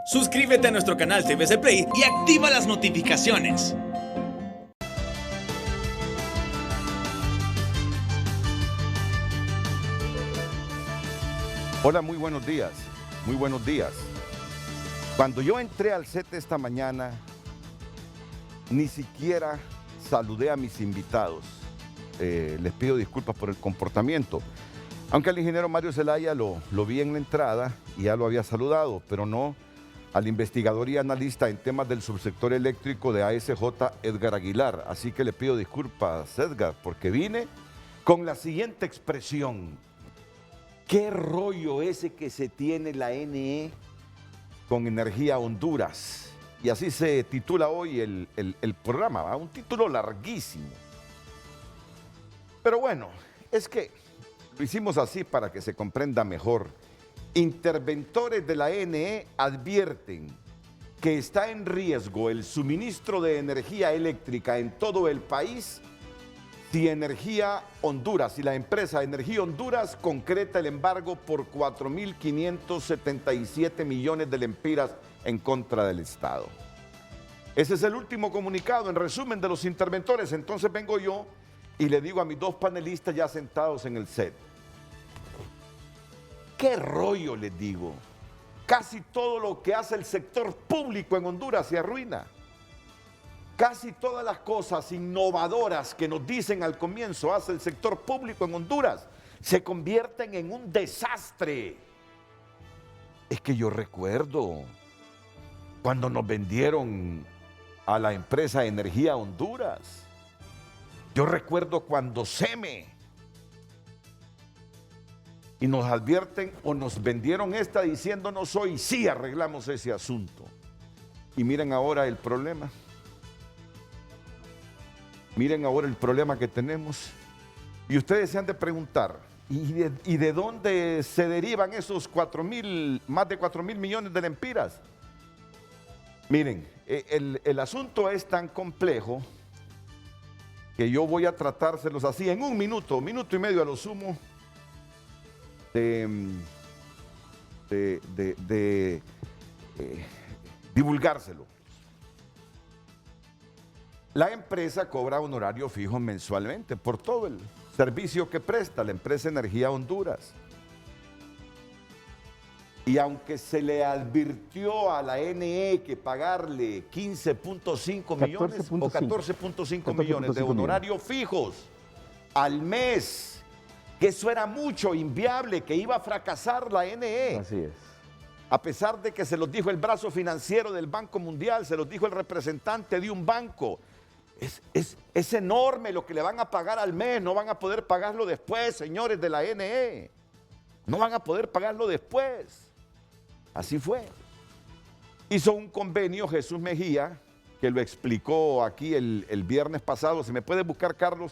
Suscríbete a nuestro canal TVC Play y activa las notificaciones. Hola, muy buenos días, muy buenos días. Cuando yo entré al set esta mañana, ni siquiera saludé a mis invitados. Les pido disculpas por el comportamiento. Aunque al ingeniero Mario Zelaya lo vi en la entrada y ya lo había saludado, pero no al investigador y analista en temas del subsector eléctrico de ASJ, Edgar Aguilar. Así que le pido disculpas, Edgar, porque vine con la siguiente expresión. ¿Qué rollo ese que se tiene la NE con Energía Honduras? Y así se titula hoy el programa, ¿va? Un título larguísimo. Pero bueno, es que lo hicimos así para que se comprenda mejor. Interventores de la NE advierten que está en riesgo el suministro de energía eléctrica en todo el país si Energía Honduras, si la empresa Energía Honduras concreta el embargo por 4.577 millones de lempiras en contra del Estado. Ese es el último comunicado, en resumen, de los interventores. Entonces vengo yo y le digo a mis dos panelistas ya sentados en el set. ¿Qué rollo les digo? Casi todo lo que hace el sector público en Honduras se arruina. Casi todas las cosas innovadoras que nos dicen al comienzo hace el sector público en Honduras se convierten en un desastre. Es que yo recuerdo cuando nos vendieron a la empresa Energía Honduras. Yo recuerdo cuando SEME y nos advierten o nos vendieron esta diciéndonos hoy sí arreglamos ese asunto. Y miren ahora el problema. Miren ahora el problema que tenemos. Y ustedes se han de preguntar, ¿y de dónde se derivan esos más de 4.000 millones de lempiras? Miren, el asunto es tan complejo que yo voy a tratárselos así en un minuto y medio a lo sumo, de divulgárselo. La empresa cobra honorario fijo mensualmente por todo el servicio que presta la empresa Energía Honduras. Y aunque se le advirtió a la NE que pagarle 15.5 millones o 14.5 millones de honorarios fijos al mes, que eso era mucho, inviable, que iba a fracasar la NE. Así es. A pesar de que se los dijo el brazo financiero del Banco Mundial, se los dijo el representante de un banco. Es enorme lo que le van a pagar al mes, no van a poder pagarlo después, señores de la NE. No van a poder pagarlo después. Así fue. Hizo un convenio Jesús Mejía, que lo explicó aquí el viernes pasado. Si me puede buscar, Carlos,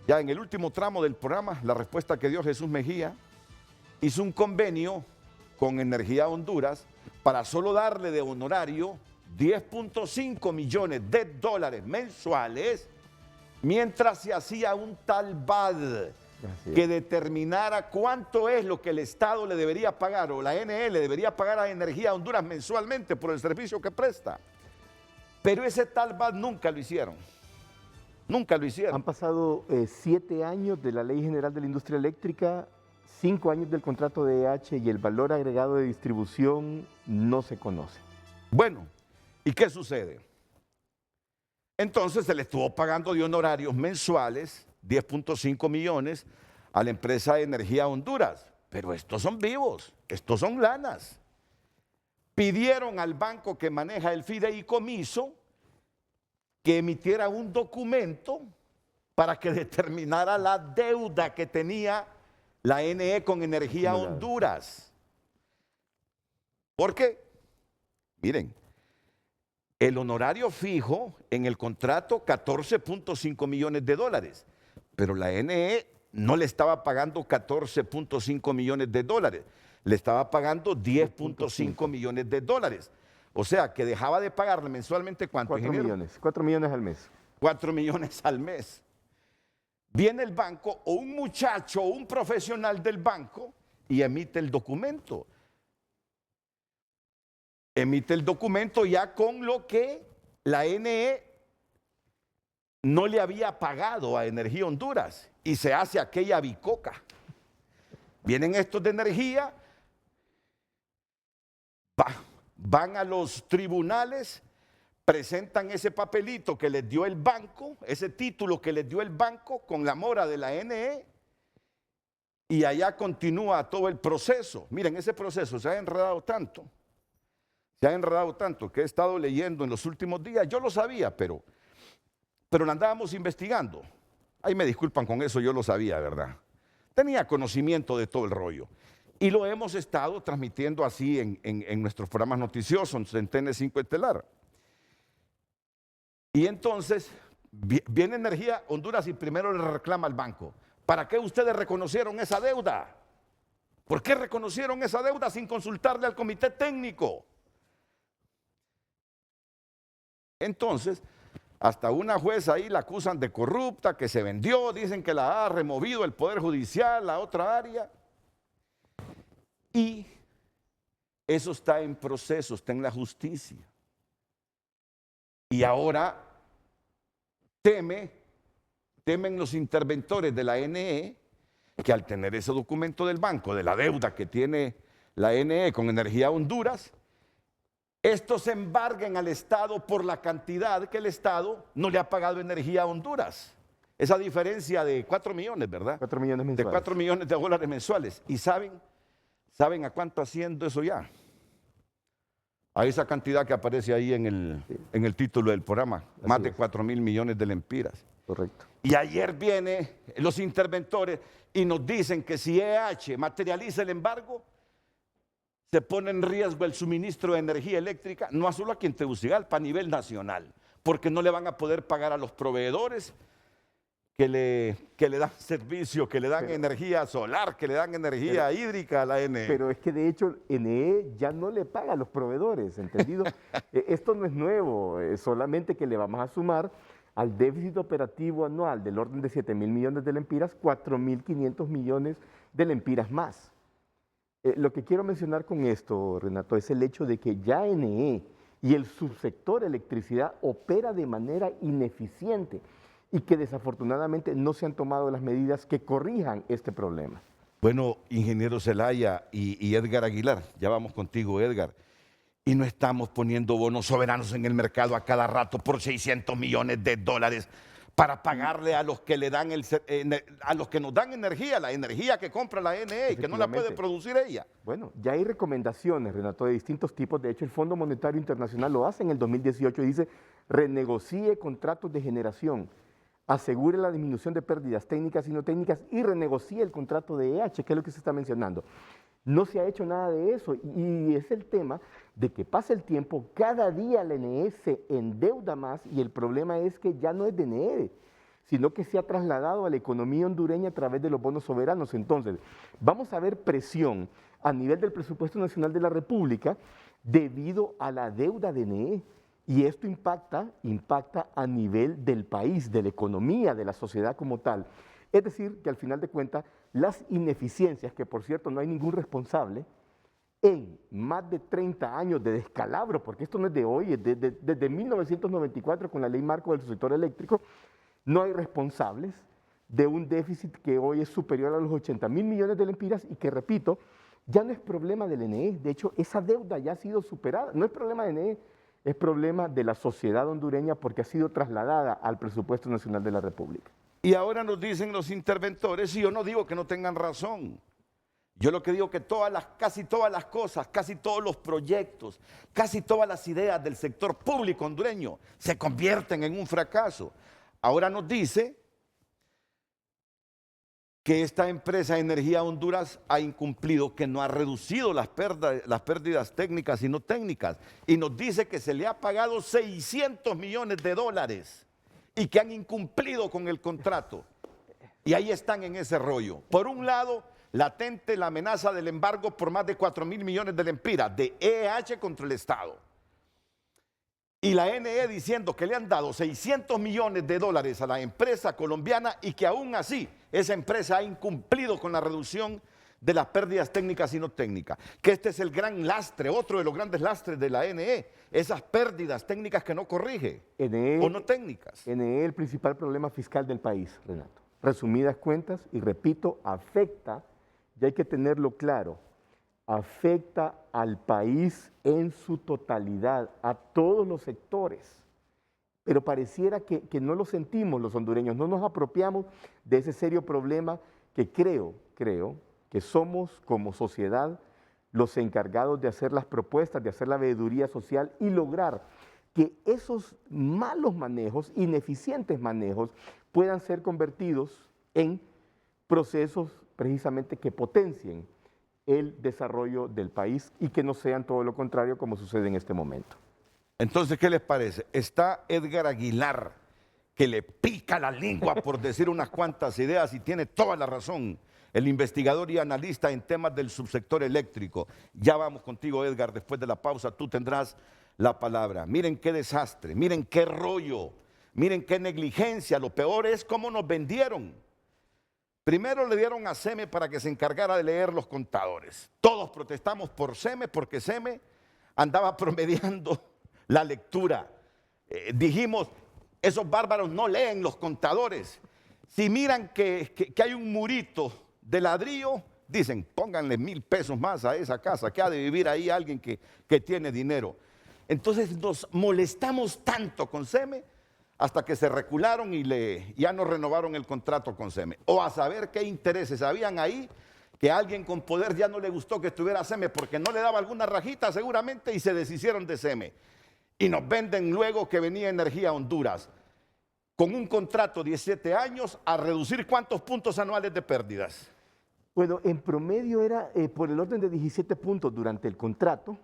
ya en el último tramo del programa, la respuesta que dio Jesús Mejía. Hizo un convenio con Energía Honduras para solo darle de honorario 10.5 millones de dólares mensuales, mientras se hacía un tal BAD que determinara cuánto es lo que el Estado le debería pagar o la NE le debería pagar a Energía Honduras mensualmente por el servicio que presta. Pero ese tal BAD nunca lo hicieron. Nunca lo hicieron. Han pasado 7 años de la Ley General de la Industria Eléctrica, 5 años del contrato de EH y el valor agregado de distribución no se conoce. Bueno, ¿y qué sucede? Entonces se le estuvo pagando de honorarios mensuales 10.5 millones a la empresa de Energía Honduras. Pero estos son vivos, estos son lanas. Pidieron al banco que maneja el fideicomiso que emitiera un documento para que determinara la deuda que tenía la NE con Energía Honduras. ¿Por qué? Miren, el honorario fijo en el contrato 14.5 millones de dólares, pero la NE no le estaba pagando 14.5 millones de dólares, le estaba pagando 10.5 millones de dólares. O sea, que dejaba de pagarle mensualmente ¿cuánto? 4 millones, 4 millones al mes. 4 millones al mes. Viene el banco o un muchacho o un profesional del banco y emite el documento. emite el documento ya con lo que la NE no le había pagado a Energía Honduras y se hace aquella bicoca. Vienen estos de energía, van a los tribunales, presentan ese papelito que les dio el banco, ese título que les dio el banco con la mora de la NE, y allá continúa todo el proceso. Miren, ese proceso se ha enredado tanto que he estado leyendo en los últimos días. Yo lo sabía, pero lo andábamos investigando. Ahí me disculpan con eso, yo lo sabía, ¿verdad? Tenía conocimiento de todo el rollo. Y lo hemos estado transmitiendo así en nuestros programas noticiosos, en TN5 Estelar. Y entonces viene Energía Honduras y primero le reclama al banco. ¿Para qué ustedes reconocieron esa deuda? ¿Por qué reconocieron esa deuda sin consultarle al comité técnico? Entonces, hasta una jueza ahí la acusan de corrupta, que se vendió, dicen que la ha removido el Poder Judicial, la otra área. Y eso está en proceso, está en la justicia. Y ahora temen los interventores de la NE que al tener ese documento del banco de la deuda que tiene la NE con Energía Honduras, estos embarguen al Estado por la cantidad que el Estado no le ha pagado Energía a Honduras. Esa diferencia de 4 millones, ¿verdad? 4 millones mensuales. De 4 millones de dólares mensuales. ¿Y saben a cuánto haciendo eso ya? A esa cantidad que aparece ahí en el título del programa. Así Más de es. 4.000 millones de lempiras. Correcto. Y ayer vienen los interventores y nos dicen que si EH materializa el embargo, se pone en riesgo el suministro de energía eléctrica, no solo aquí en Tegucigalpa, a nivel nacional, porque no le van a poder pagar a los proveedores que le dan servicio, que le dan energía solar, que le dan energía hídrica a la NE. Pero es que de hecho NE ya no le paga a los proveedores, ¿entendido? Esto no es nuevo, solamente que le vamos a sumar al déficit operativo anual del orden de 7.000 millones de lempiras, 4.500 millones de lempiras más. Lo que quiero mencionar con esto, Renato, es el hecho de que ya NE y el subsector electricidad opera de manera ineficiente y que desafortunadamente no se han tomado las medidas que corrijan este problema. Bueno, ingeniero Zelaya y Edgar Aguilar, ya vamos contigo, Edgar. Y no estamos poniendo bonos soberanos en el mercado a cada rato por 600 millones de dólares para pagarle a los que le dan a los que nos dan energía, la energía que compra la NE y que no la puede producir ella. Bueno, ya hay recomendaciones, Renato, de distintos tipos. De hecho, el Fondo Monetario Internacional lo hace en el 2018 y dice, renegocie contratos de generación, asegure la disminución de pérdidas técnicas y no técnicas y renegocie el contrato de EH, que es lo que se está mencionando. No se ha hecho nada de eso y es el tema de que pasa el tiempo, cada día la NE se endeuda más y el problema es que ya no es de NE, sino que se ha trasladado a la economía hondureña a través de los bonos soberanos. Entonces, vamos a ver presión a nivel del presupuesto nacional de la República debido a la deuda de NE. Y esto impacta a nivel del país, de la economía, de la sociedad como tal. Es decir, que al final de cuentas, las ineficiencias, que por cierto no hay ningún responsable, en más de 30 años de descalabro, porque esto no es de hoy, es desde 1994 con la ley marco del sector eléctrico, no hay responsables de un déficit que hoy es superior a los 80.000 millones de lempiras y que, repito, ya no es problema del NE. De hecho, esa deuda ya ha sido superada. No es problema del NE, es problema de la sociedad hondureña porque ha sido trasladada al presupuesto nacional de la República. Y ahora nos dicen los interventores, y yo no digo que no tengan razón, yo lo que digo que casi todas las cosas, casi todos los proyectos, casi todas las ideas del sector público hondureño se convierten en un fracaso. Ahora nos dice que esta empresa Energía Honduras ha incumplido, que no ha reducido las pérdidas técnicas y no técnicas, y nos dice que se le ha pagado 600 millones de dólares y que han incumplido con el contrato. Y ahí están en ese rollo. Por un lado, latente la amenaza del embargo por más de 4.000 millones de lempiras de EH contra el Estado. Y la NE diciendo que le han dado 600 millones de dólares a la empresa colombiana y que aún así esa empresa ha incumplido con la reducción de las pérdidas técnicas y no técnicas. Que este es el gran lastre, otro de los grandes lastres de la NE, esas pérdidas técnicas que no corrige o no técnicas. NE, el principal problema fiscal del país, Renato. Resumidas cuentas, y repito, afecta, y hay que tenerlo claro, afecta al país en su totalidad, a todos los sectores. Pero pareciera que no lo sentimos los hondureños, no nos apropiamos de ese serio problema que creo que somos como sociedad los encargados de hacer las propuestas, de hacer la veeduría social y lograr que esos malos manejos, ineficientes manejos, puedan ser convertidos en procesos precisamente que potencien el desarrollo del país y que no sean todo lo contrario como sucede en este momento. Entonces, ¿qué les parece? Está Edgar Aguilar, que le pica la lengua por decir unas cuantas ideas y tiene toda la razón. El investigador y analista en temas del subsector eléctrico. Ya vamos contigo, Edgar, después de la pausa tú tendrás la palabra. Miren qué desastre, miren qué rollo, miren qué negligencia. Lo peor es cómo nos vendieron. Primero le dieron a SEME para que se encargara de leer los contadores. Todos protestamos por SEME porque SEME andaba promediando la lectura. Dijimos, esos bárbaros no leen los contadores. Si miran que hay un murito de ladrillo, dicen, pónganle 1,000 pesos más a esa casa, que ha de vivir ahí alguien que tiene dinero. Entonces nos molestamos tanto con SEME hasta que se recularon y ya no renovaron el contrato con SEME. O a saber qué intereses habían ahí, que a alguien con poder ya no le gustó que estuviera SEME porque no le daba alguna rajita seguramente y se deshicieron de SEME. Y nos venden luego que venía Energía Honduras con un contrato de 17 años a reducir ¿cuántos puntos anuales de pérdidas? Bueno, en promedio era por el orden de 17 puntos durante el contrato,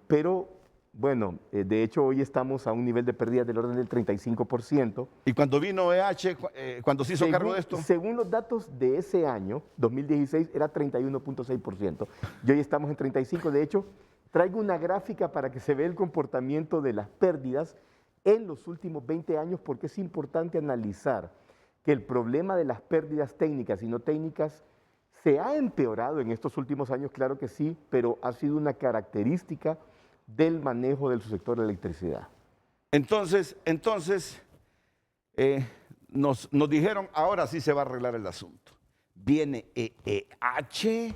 pero bueno, de hecho hoy estamos a un nivel de pérdida del orden del 35%. ¿Y cuando vino EH, cuando se hizo cargo de esto? Según los datos de ese año, 2016, era 31.6%. Y hoy estamos en 35%. De hecho, traigo una gráfica para que se vea el comportamiento de las pérdidas en los últimos 20 años, porque es importante analizar que el problema de las pérdidas técnicas y no técnicas se ha empeorado en estos últimos años, claro que sí, pero ha sido una característica del manejo del subsector de electricidad. Entonces nos dijeron, ahora sí se va a arreglar el asunto. Viene EEH,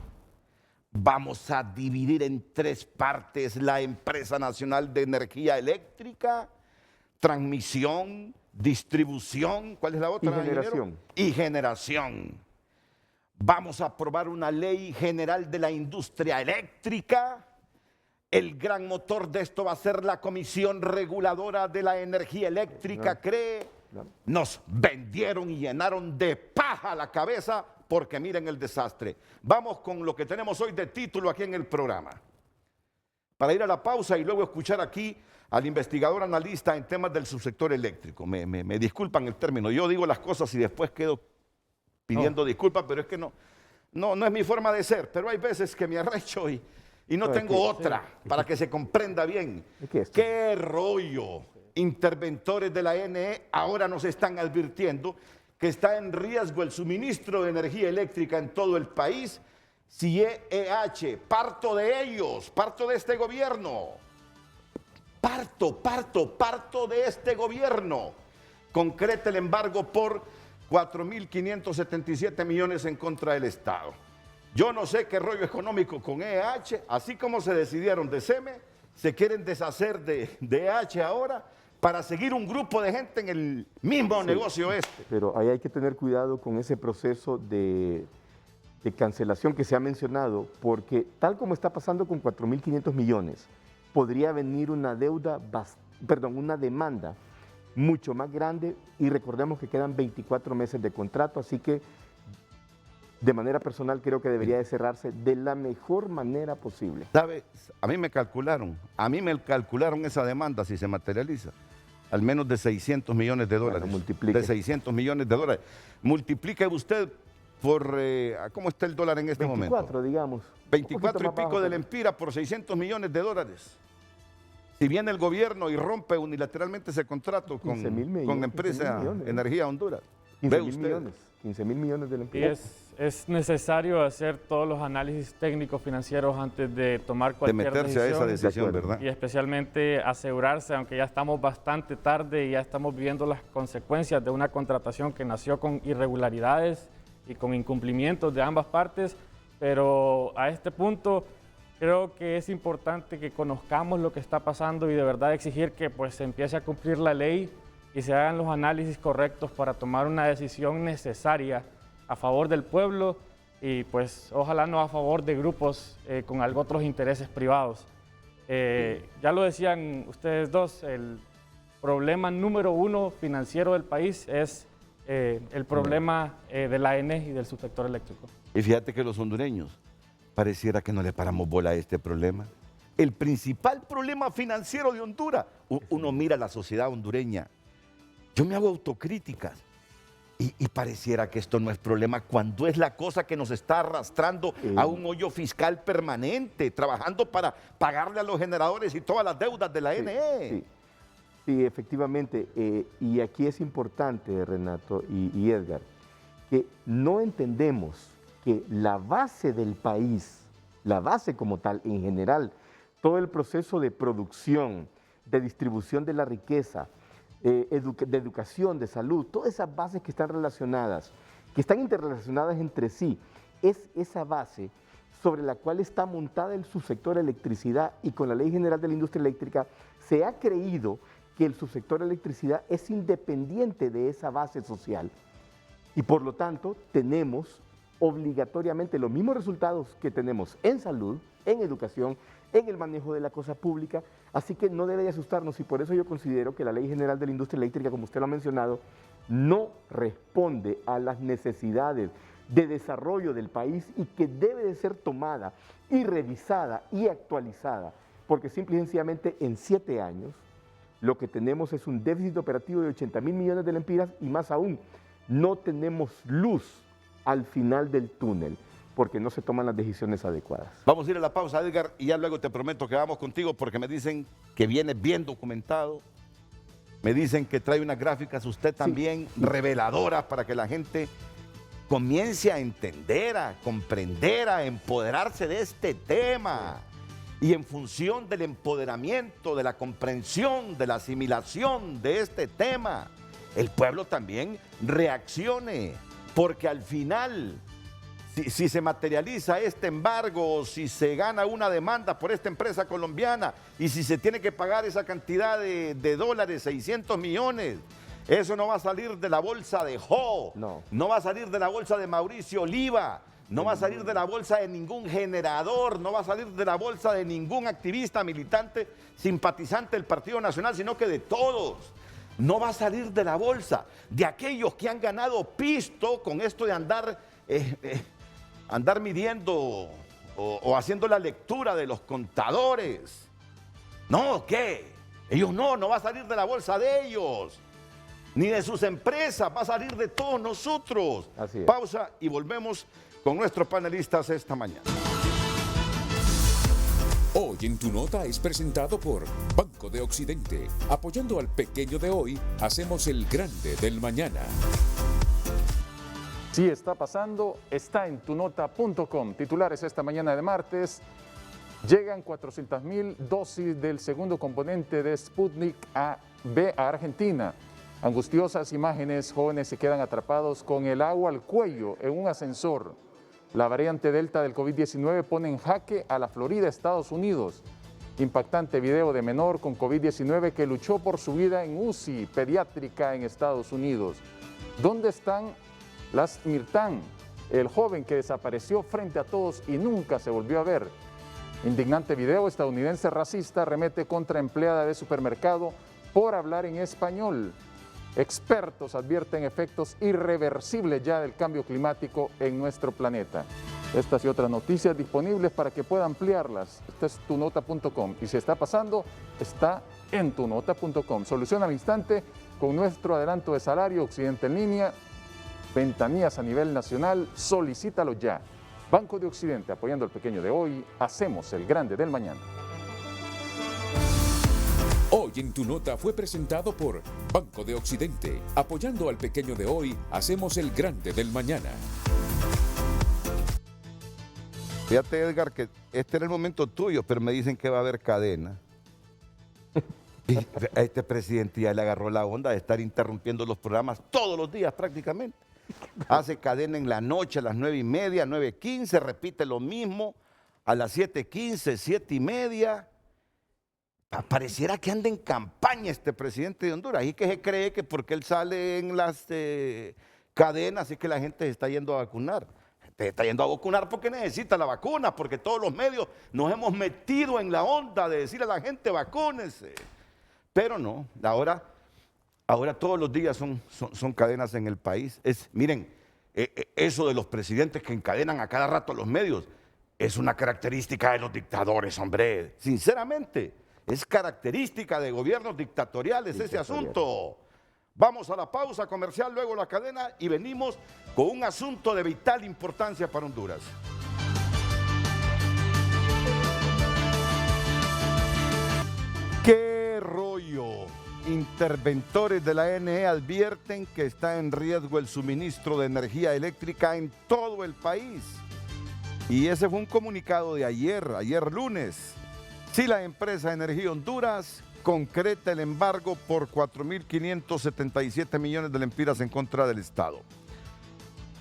vamos a dividir en 3 partes la Empresa Nacional de Energía Eléctrica, transmisión, distribución, ¿cuál es la otra? Y generación. Y generación. Vamos a aprobar una ley general de la industria eléctrica. El gran motor de esto va a ser la Comisión Reguladora de la Energía Eléctrica, cree. Nos vendieron y llenaron de paja la cabeza porque miren el desastre. Vamos con lo que tenemos hoy de título aquí en el programa. Para ir a la pausa y luego escuchar aquí al investigador analista en temas del subsector eléctrico. Me disculpan el término, yo digo las cosas y después quedo pidiendo disculpas, pero es que no es mi forma de ser, pero hay veces que me arrecho y no tengo otra para que se comprenda bien. ¿Qué rollo? Interventores de la NE ahora nos están advirtiendo que está en riesgo el suministro de energía eléctrica en todo el país si EEH, parto de ellos, parto de este gobierno, parto de este gobierno, concreta el embargo por 4.577 millones en contra del Estado. Yo no sé qué rollo económico con EEH, así como se decidieron de SEME, se quieren deshacer de EEH ahora para seguir un grupo de gente en el mismo negocio este. Pero ahí hay que tener cuidado con ese proceso de cancelación que se ha mencionado, porque tal como está pasando con 4.500 millones, podría venir una demanda mucho más grande y recordemos que quedan 24 meses de contrato, así que de manera personal creo que debería de cerrarse de la mejor manera posible. ¿Sabe? A mí me calcularon esa demanda si se materializa, al menos de 600 millones de dólares. Bueno, multiplique. De 600 millones de dólares. Multiplique usted por, ¿cómo está el dólar en este 24, momento? digamos. 24 y pico del Empira por 600 millones de dólares. Si viene el gobierno y rompe unilateralmente ese contrato con la empresa Energía Honduras. ¿Ve 15.000 usted? millones. 15.000 millones de Y lempiras. es necesario hacer todos los análisis técnicos financieros antes de tomar De cualquier meterse a esa decisión, De acuerdo. ¿verdad? y especialmente asegurarse, aunque ya estamos bastante tarde y ya estamos viviendo las consecuencias de una contratación que nació con irregularidades y con incumplimientos de ambas partes, pero a este punto creo que es importante que conozcamos lo que está pasando y de verdad exigir que pues se empiece a cumplir la ley y se hagan los análisis correctos para tomar una decisión necesaria a favor del pueblo y pues ojalá no a favor de grupos con otros intereses privados. Ya lo decían ustedes dos, el problema número uno financiero del país es el problema de la ANE y del subsector eléctrico. Y fíjate que los hondureños pareciera que no le paramos bola a este problema. El principal problema financiero de Honduras, uno mira la sociedad hondureña, yo me hago autocríticas y pareciera que esto no es problema cuando es la cosa que nos está arrastrando a un hoyo fiscal permanente, trabajando para pagarle a los generadores y todas las deudas de la NE. Sí, sí, efectivamente. Y aquí es importante, Renato y Edgar, que no entendemos que la base del país, la base como tal en general, todo el proceso de producción, de distribución de la riqueza, de educación, de salud, todas esas bases que están relacionadas, que están interrelacionadas entre sí, es esa base sobre la cual está montada el subsector electricidad y con la Ley General de la Industria Eléctrica se ha creído que el subsector electricidad es independiente de esa base social y por lo tanto tenemos obligatoriamente los mismos resultados que tenemos en salud, en educación, en el manejo de la cosa pública, así que no debe de asustarnos y por eso yo considero que la Ley General de la Industria Eléctrica, como usted lo ha mencionado, no responde a las necesidades de desarrollo del país y que debe de ser tomada y revisada y actualizada, porque simple y sencillamente en 7 años lo que tenemos es un déficit operativo de 80.000 millones de lempiras y más aún, no tenemos luz al final del túnel, porque no se toman las decisiones adecuadas. Vamos a ir a la pausa, Edgar, y ya luego te prometo que vamos contigo porque me dicen que viene bien documentado. Me dicen que trae unas gráficas usted también reveladoras para que la gente comience a entender, a comprender, a empoderarse de este tema. Y en función del empoderamiento, de la comprensión, de la asimilación de este tema, el pueblo también reaccione. Porque al final, si se materializa este embargo, si se gana una demanda por esta empresa colombiana y si se tiene que pagar esa cantidad de dólares, 600 millones, eso no va a salir de la bolsa de Jo, no va a salir de la bolsa de Mauricio Oliva, no va a salir de la bolsa de ningún generador, no va a salir de la bolsa de ningún activista, militante, simpatizante del Partido Nacional, sino que de todos. No va a salir de la bolsa de aquellos que han ganado pisto con esto de andar midiendo o haciendo la lectura de los contadores. No, ¿qué? Ellos no va a salir de la bolsa de ellos, ni de sus empresas, va a salir de todos nosotros. Así es. Pausa y volvemos con nuestros panelistas esta mañana. Hoy en Tu Nota es presentado por Banco de Occidente. Apoyando al pequeño de hoy, hacemos el grande del mañana. Sí está pasando, está en tunota.com. Titulares esta mañana de martes. Llegan 400.000 dosis del segundo componente de Sputnik V a Argentina. Angustiosas imágenes, jóvenes se quedan atrapados con el agua al cuello en un ascensor. La variante Delta del COVID-19 pone en jaque a la Florida, Estados Unidos. Impactante video de menor con COVID-19 que luchó por su vida en UCI pediátrica en Estados Unidos. ¿Dónde están las Mirtán? El joven que desapareció frente a todos y nunca se volvió a ver. Indignante video, estadounidense racista remete contra empleada de supermercado por hablar en español. Expertos advierten efectos irreversibles ya del cambio climático en nuestro planeta. Estas y otras noticias disponibles para que pueda ampliarlas. Este es tunota.com y si está pasando, está en tunota.com. Solución al instante con nuestro adelanto de salario, Occidente en línea, ventanillas a nivel nacional, solicítalo ya. Banco de Occidente, apoyando al pequeño de hoy, hacemos el grande del mañana. Hoy en tu nota fue presentado por Banco de Occidente. Apoyando al pequeño de hoy, hacemos el grande del mañana. Fíjate, Edgar, que este era el momento tuyo, pero me dicen que va a haber cadena. Y a este presidente ya le agarró la onda de estar interrumpiendo los programas todos los días prácticamente. Hace cadena en la noche a las 9:30, 9:15, repite lo mismo a las 7:15, 7:30. Pareciera que anda en campaña este presidente de Honduras y que se cree que porque él sale en las cadenas es que la gente se está yendo a vacunar. Se está yendo a vacunar porque necesita la vacuna, porque todos los medios nos hemos metido en la onda de decirle a la gente vacúnese. Pero no, ahora todos los días son cadenas en el país. Miren, eso de los presidentes que encadenan a cada rato a los medios es una característica de los dictadores, hombre. Sinceramente, es característica de gobiernos dictatoriales ese asunto. Vamos a la pausa comercial, luego la cadena y venimos con un asunto de vital importancia para Honduras. ¡Qué rollo! Interventores de la ANE advierten que está en riesgo el suministro de energía eléctrica en todo el país. Y ese fue un comunicado de ayer lunes. Si la empresa Energía Honduras concreta el embargo por 4.577 millones de lempiras en contra del Estado.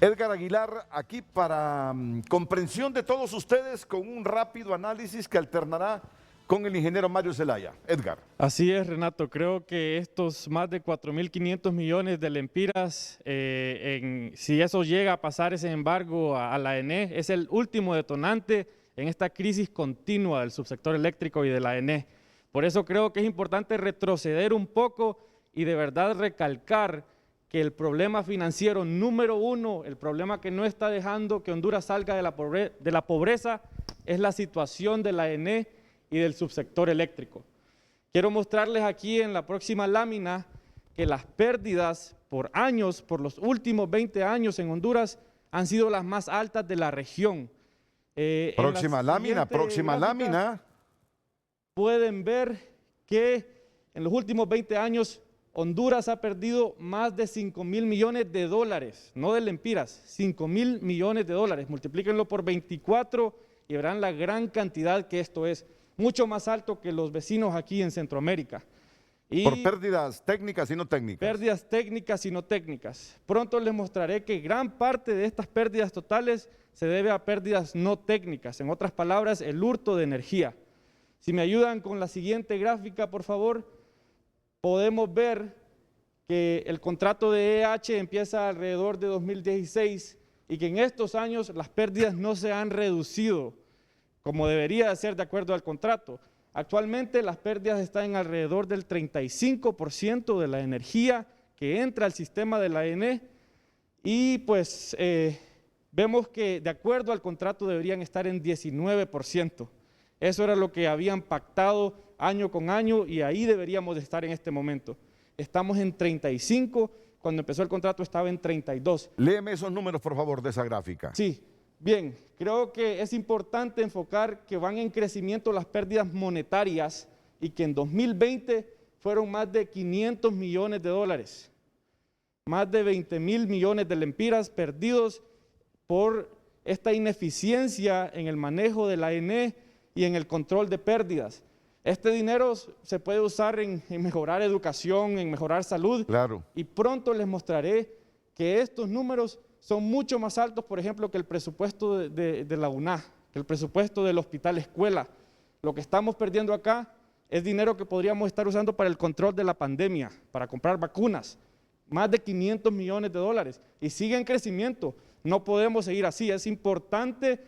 Edgar Aguilar, aquí para comprensión de todos ustedes con un rápido análisis que alternará con el ingeniero Mario Zelaya. Edgar. Así es, Renato. Creo que estos más de 4.500 millones de lempiras, si eso llega a pasar ese embargo a la ENE, es el último detonante en esta crisis continua del subsector eléctrico y de la ENE. Por eso creo que es importante retroceder un poco y de verdad recalcar que el problema financiero número uno, el problema que no está dejando que Honduras salga de la pobreza, es la situación de la ENE y del subsector eléctrico. Quiero mostrarles aquí en la próxima lámina que las pérdidas por años, por los últimos 20 años en Honduras, han sido las más altas de la región. Próxima lámina. Pueden ver que en los últimos 20 años Honduras ha perdido más de 5.000 millones de dólares, no de lempiras, 5.000 millones de dólares. Multiplíquenlo por 24 y verán la gran cantidad que esto es, mucho más alto que los vecinos aquí en Centroamérica. Por pérdidas técnicas y no técnicas. Pérdidas técnicas y no técnicas. Pronto les mostraré que gran parte de estas pérdidas totales se debe a pérdidas no técnicas, en otras palabras, el hurto de energía. Si me ayudan con la siguiente gráfica, por favor, podemos ver que el contrato de EH empieza alrededor de 2016 y que en estos años las pérdidas no se han reducido como debería de ser de acuerdo al contrato. Actualmente las pérdidas están en alrededor del 35% de la energía que entra al sistema de la ENE y pues vemos que de acuerdo al contrato deberían estar en 19%. Eso era lo que habían pactado año con año y ahí deberíamos de estar en este momento. Estamos en 35, cuando empezó el contrato estaba en 32. Léeme esos números, por favor, de esa gráfica. Sí, bien, creo que es importante enfocar que van en crecimiento las pérdidas monetarias y que en 2020 fueron más de 500 millones de dólares. Más de 20.000 millones de lempiras perdidos por esta ineficiencia en el manejo de la ENE y en el control de pérdidas. Este dinero se puede usar en mejorar educación, en mejorar salud. Claro. Y pronto les mostraré que estos números son mucho más altos, por ejemplo, que el presupuesto de la UNA, que el presupuesto del hospital escuela. Lo que estamos perdiendo acá es dinero que podríamos estar usando para el control de la pandemia, para comprar vacunas. Más de 500 millones de dólares. Y sigue en crecimiento. No podemos seguir así. Es importante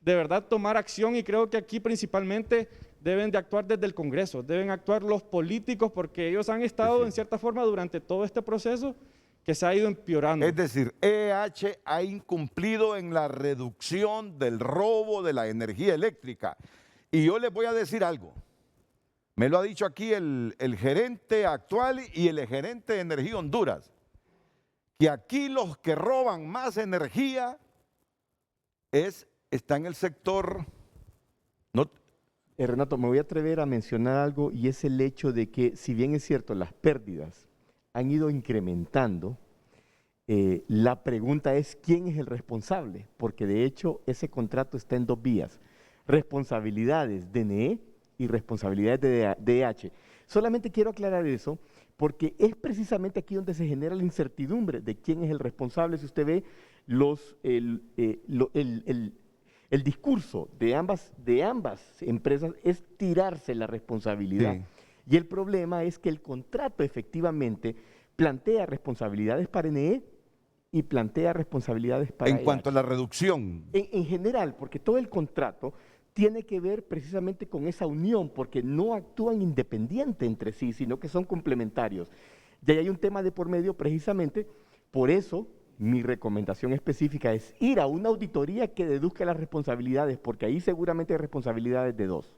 de verdad tomar acción y creo que aquí principalmente deben de actuar desde el Congreso, deben actuar los políticos porque ellos han estado en cierta forma durante todo este proceso que se ha ido empeorando. Es decir, EH ha incumplido en la reducción del robo de la energía eléctrica. Y yo les voy a decir algo. Me lo ha dicho aquí el gerente actual y el gerente de Energía Honduras, que aquí los que roban más energía está en el sector Renato, me voy a atrever a mencionar algo y es el hecho de que, si bien es cierto, las pérdidas han ido incrementando, la pregunta es quién es el responsable, porque de hecho ese contrato está en dos vías, responsabilidades DNE y responsabilidades de DH. Solamente quiero aclarar eso porque es precisamente aquí donde se genera la incertidumbre de quién es el responsable. Si usted ve el discurso de ambas empresas es tirarse la responsabilidad. Sí. Y el problema es que el contrato efectivamente plantea responsabilidades para NE y plantea responsabilidades para En cuanto a EH. la reducción, En general, porque todo el contrato tiene que ver precisamente con esa unión, porque no actúan independiente entre sí, sino que son complementarios. Y ahí hay un tema de por medio precisamente, por eso mi recomendación específica es ir a una auditoría que deduzca las responsabilidades, porque ahí seguramente hay responsabilidades de dos.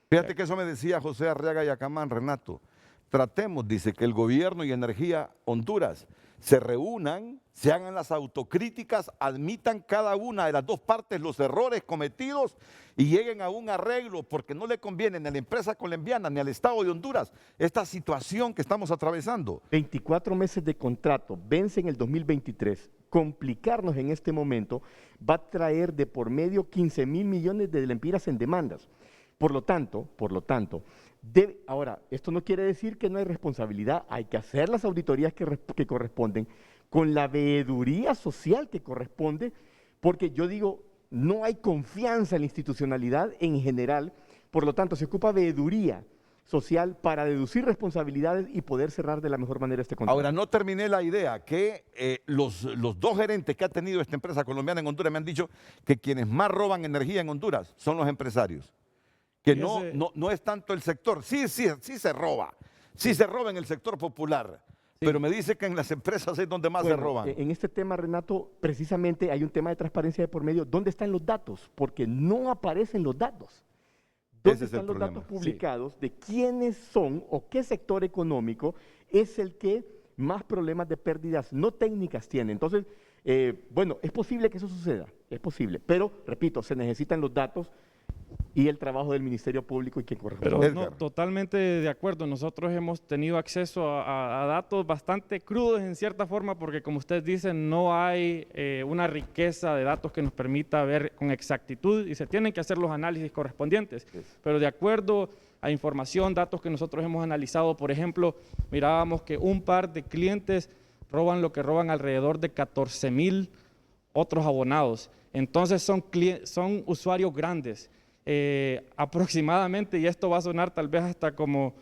fíjate que eso me decía José Arriaga Yacamán, Renato. Tratemos, dice, que el gobierno y Energía Honduras se reúnan, se hagan las autocríticas, admitan cada una de las dos partes los errores cometidos y lleguen a un arreglo, porque no le conviene ni a la empresa colombiana ni al Estado de Honduras esta situación que estamos atravesando. 24 meses de contrato, vence en el 2023. Complicarnos en este momento va a traer de por medio 15 mil millones de lempiras en demandas. Por lo tanto, ahora, esto no quiere decir que no hay responsabilidad, hay que hacer las auditorías que corresponden, con la veeduría social que corresponde, porque yo digo, no hay confianza en la institucionalidad en general, por lo tanto, se ocupa veeduría social para deducir responsabilidades y poder cerrar de la mejor manera este contrato. Ahora, no terminé la idea, que los dos gerentes que ha tenido esta empresa colombiana en Honduras me han dicho que quienes más roban energía en Honduras son los empresarios. Que no es tanto el sector, sí se roba en el sector popular, pero me dice que en las empresas es donde más se roban. En este tema, Renato, precisamente hay un tema de transparencia de por medio. ¿Dónde están los datos? Porque no aparecen los datos. ¿Dónde Ese es están el los problema. datos publicados de quiénes son o qué sector económico es el que más problemas de pérdidas no técnicas tiene? Entonces, bueno, es posible que eso suceda, es posible, pero, repito, se necesitan los datos y el trabajo del Ministerio Público y quien corresponde. Pero Edgar. no, totalmente de acuerdo. Nosotros hemos tenido acceso a datos bastante crudos en cierta forma porque, como usted dice, no hay una riqueza de datos que nos permita ver con exactitud y se tienen que hacer los análisis correspondientes. Pero de acuerdo a información, datos que nosotros hemos analizado, por ejemplo, mirábamos que un par de clientes roban lo que roban alrededor de 14,000 otros abonados. Entonces son usuarios grandes. Aproximadamente, y esto va a sonar tal vez hasta como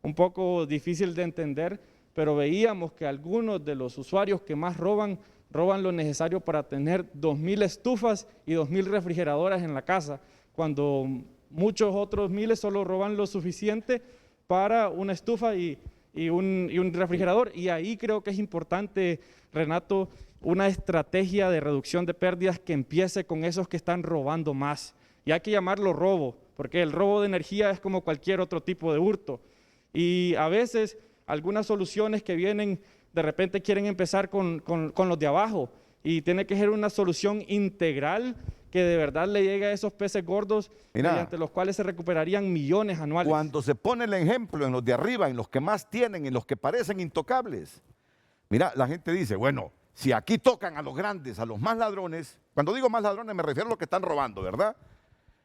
un poco difícil de entender, pero veíamos que algunos de los usuarios que más roban lo necesario para tener 2,000 estufas y 2,000 refrigeradoras en la casa, cuando muchos otros miles solo roban lo suficiente para una estufa y un refrigerador. Y ahí creo que es importante, Renato, una estrategia de reducción de pérdidas que empiece con esos que están robando más. Y hay que llamarlo robo, porque el robo de energía es como cualquier otro tipo de hurto. Y a veces algunas soluciones que vienen, de repente quieren empezar con los de abajo, y tiene que ser una solución integral que de verdad le llegue a esos peces gordos, mediante los cuales se recuperarían millones anuales. Cuando se pone el ejemplo en los de arriba, en los que más tienen, en los que parecen intocables, mira, la gente dice, bueno, si aquí tocan a los grandes, a los más ladrones, cuando digo más ladrones me refiero a los que están robando, ¿verdad?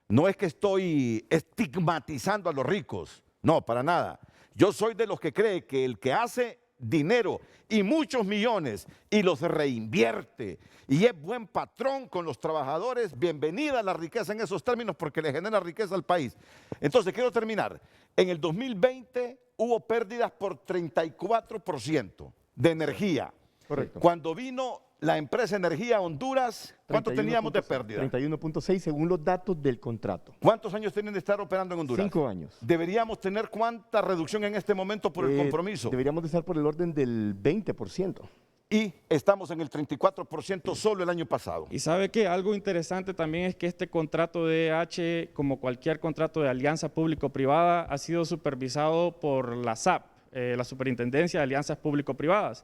No es que estoy estigmatizando a los ricos, no, para nada. Yo soy de los que cree que el que hace dinero y muchos millones y los reinvierte y es buen patrón con los trabajadores, bienvenida la riqueza en esos términos porque le genera riqueza al país. Entonces, quiero terminar. En el 2020 hubo pérdidas por 34% de energía. Correcto. Cuando vino la empresa Energía Honduras, ¿cuánto teníamos de pérdida? 31.6 según los datos del contrato. ¿Cuántos años tienen de estar operando en Honduras? 5 años. ¿Deberíamos tener cuánta reducción en este momento por el compromiso? Deberíamos de estar por el orden del 20%. Y estamos en el 34% solo el año pasado. Y sabe que algo interesante también es que este contrato de EH, como cualquier contrato de alianza público-privada, ha sido supervisado por la SAP, la Superintendencia de Alianzas Público-Privadas.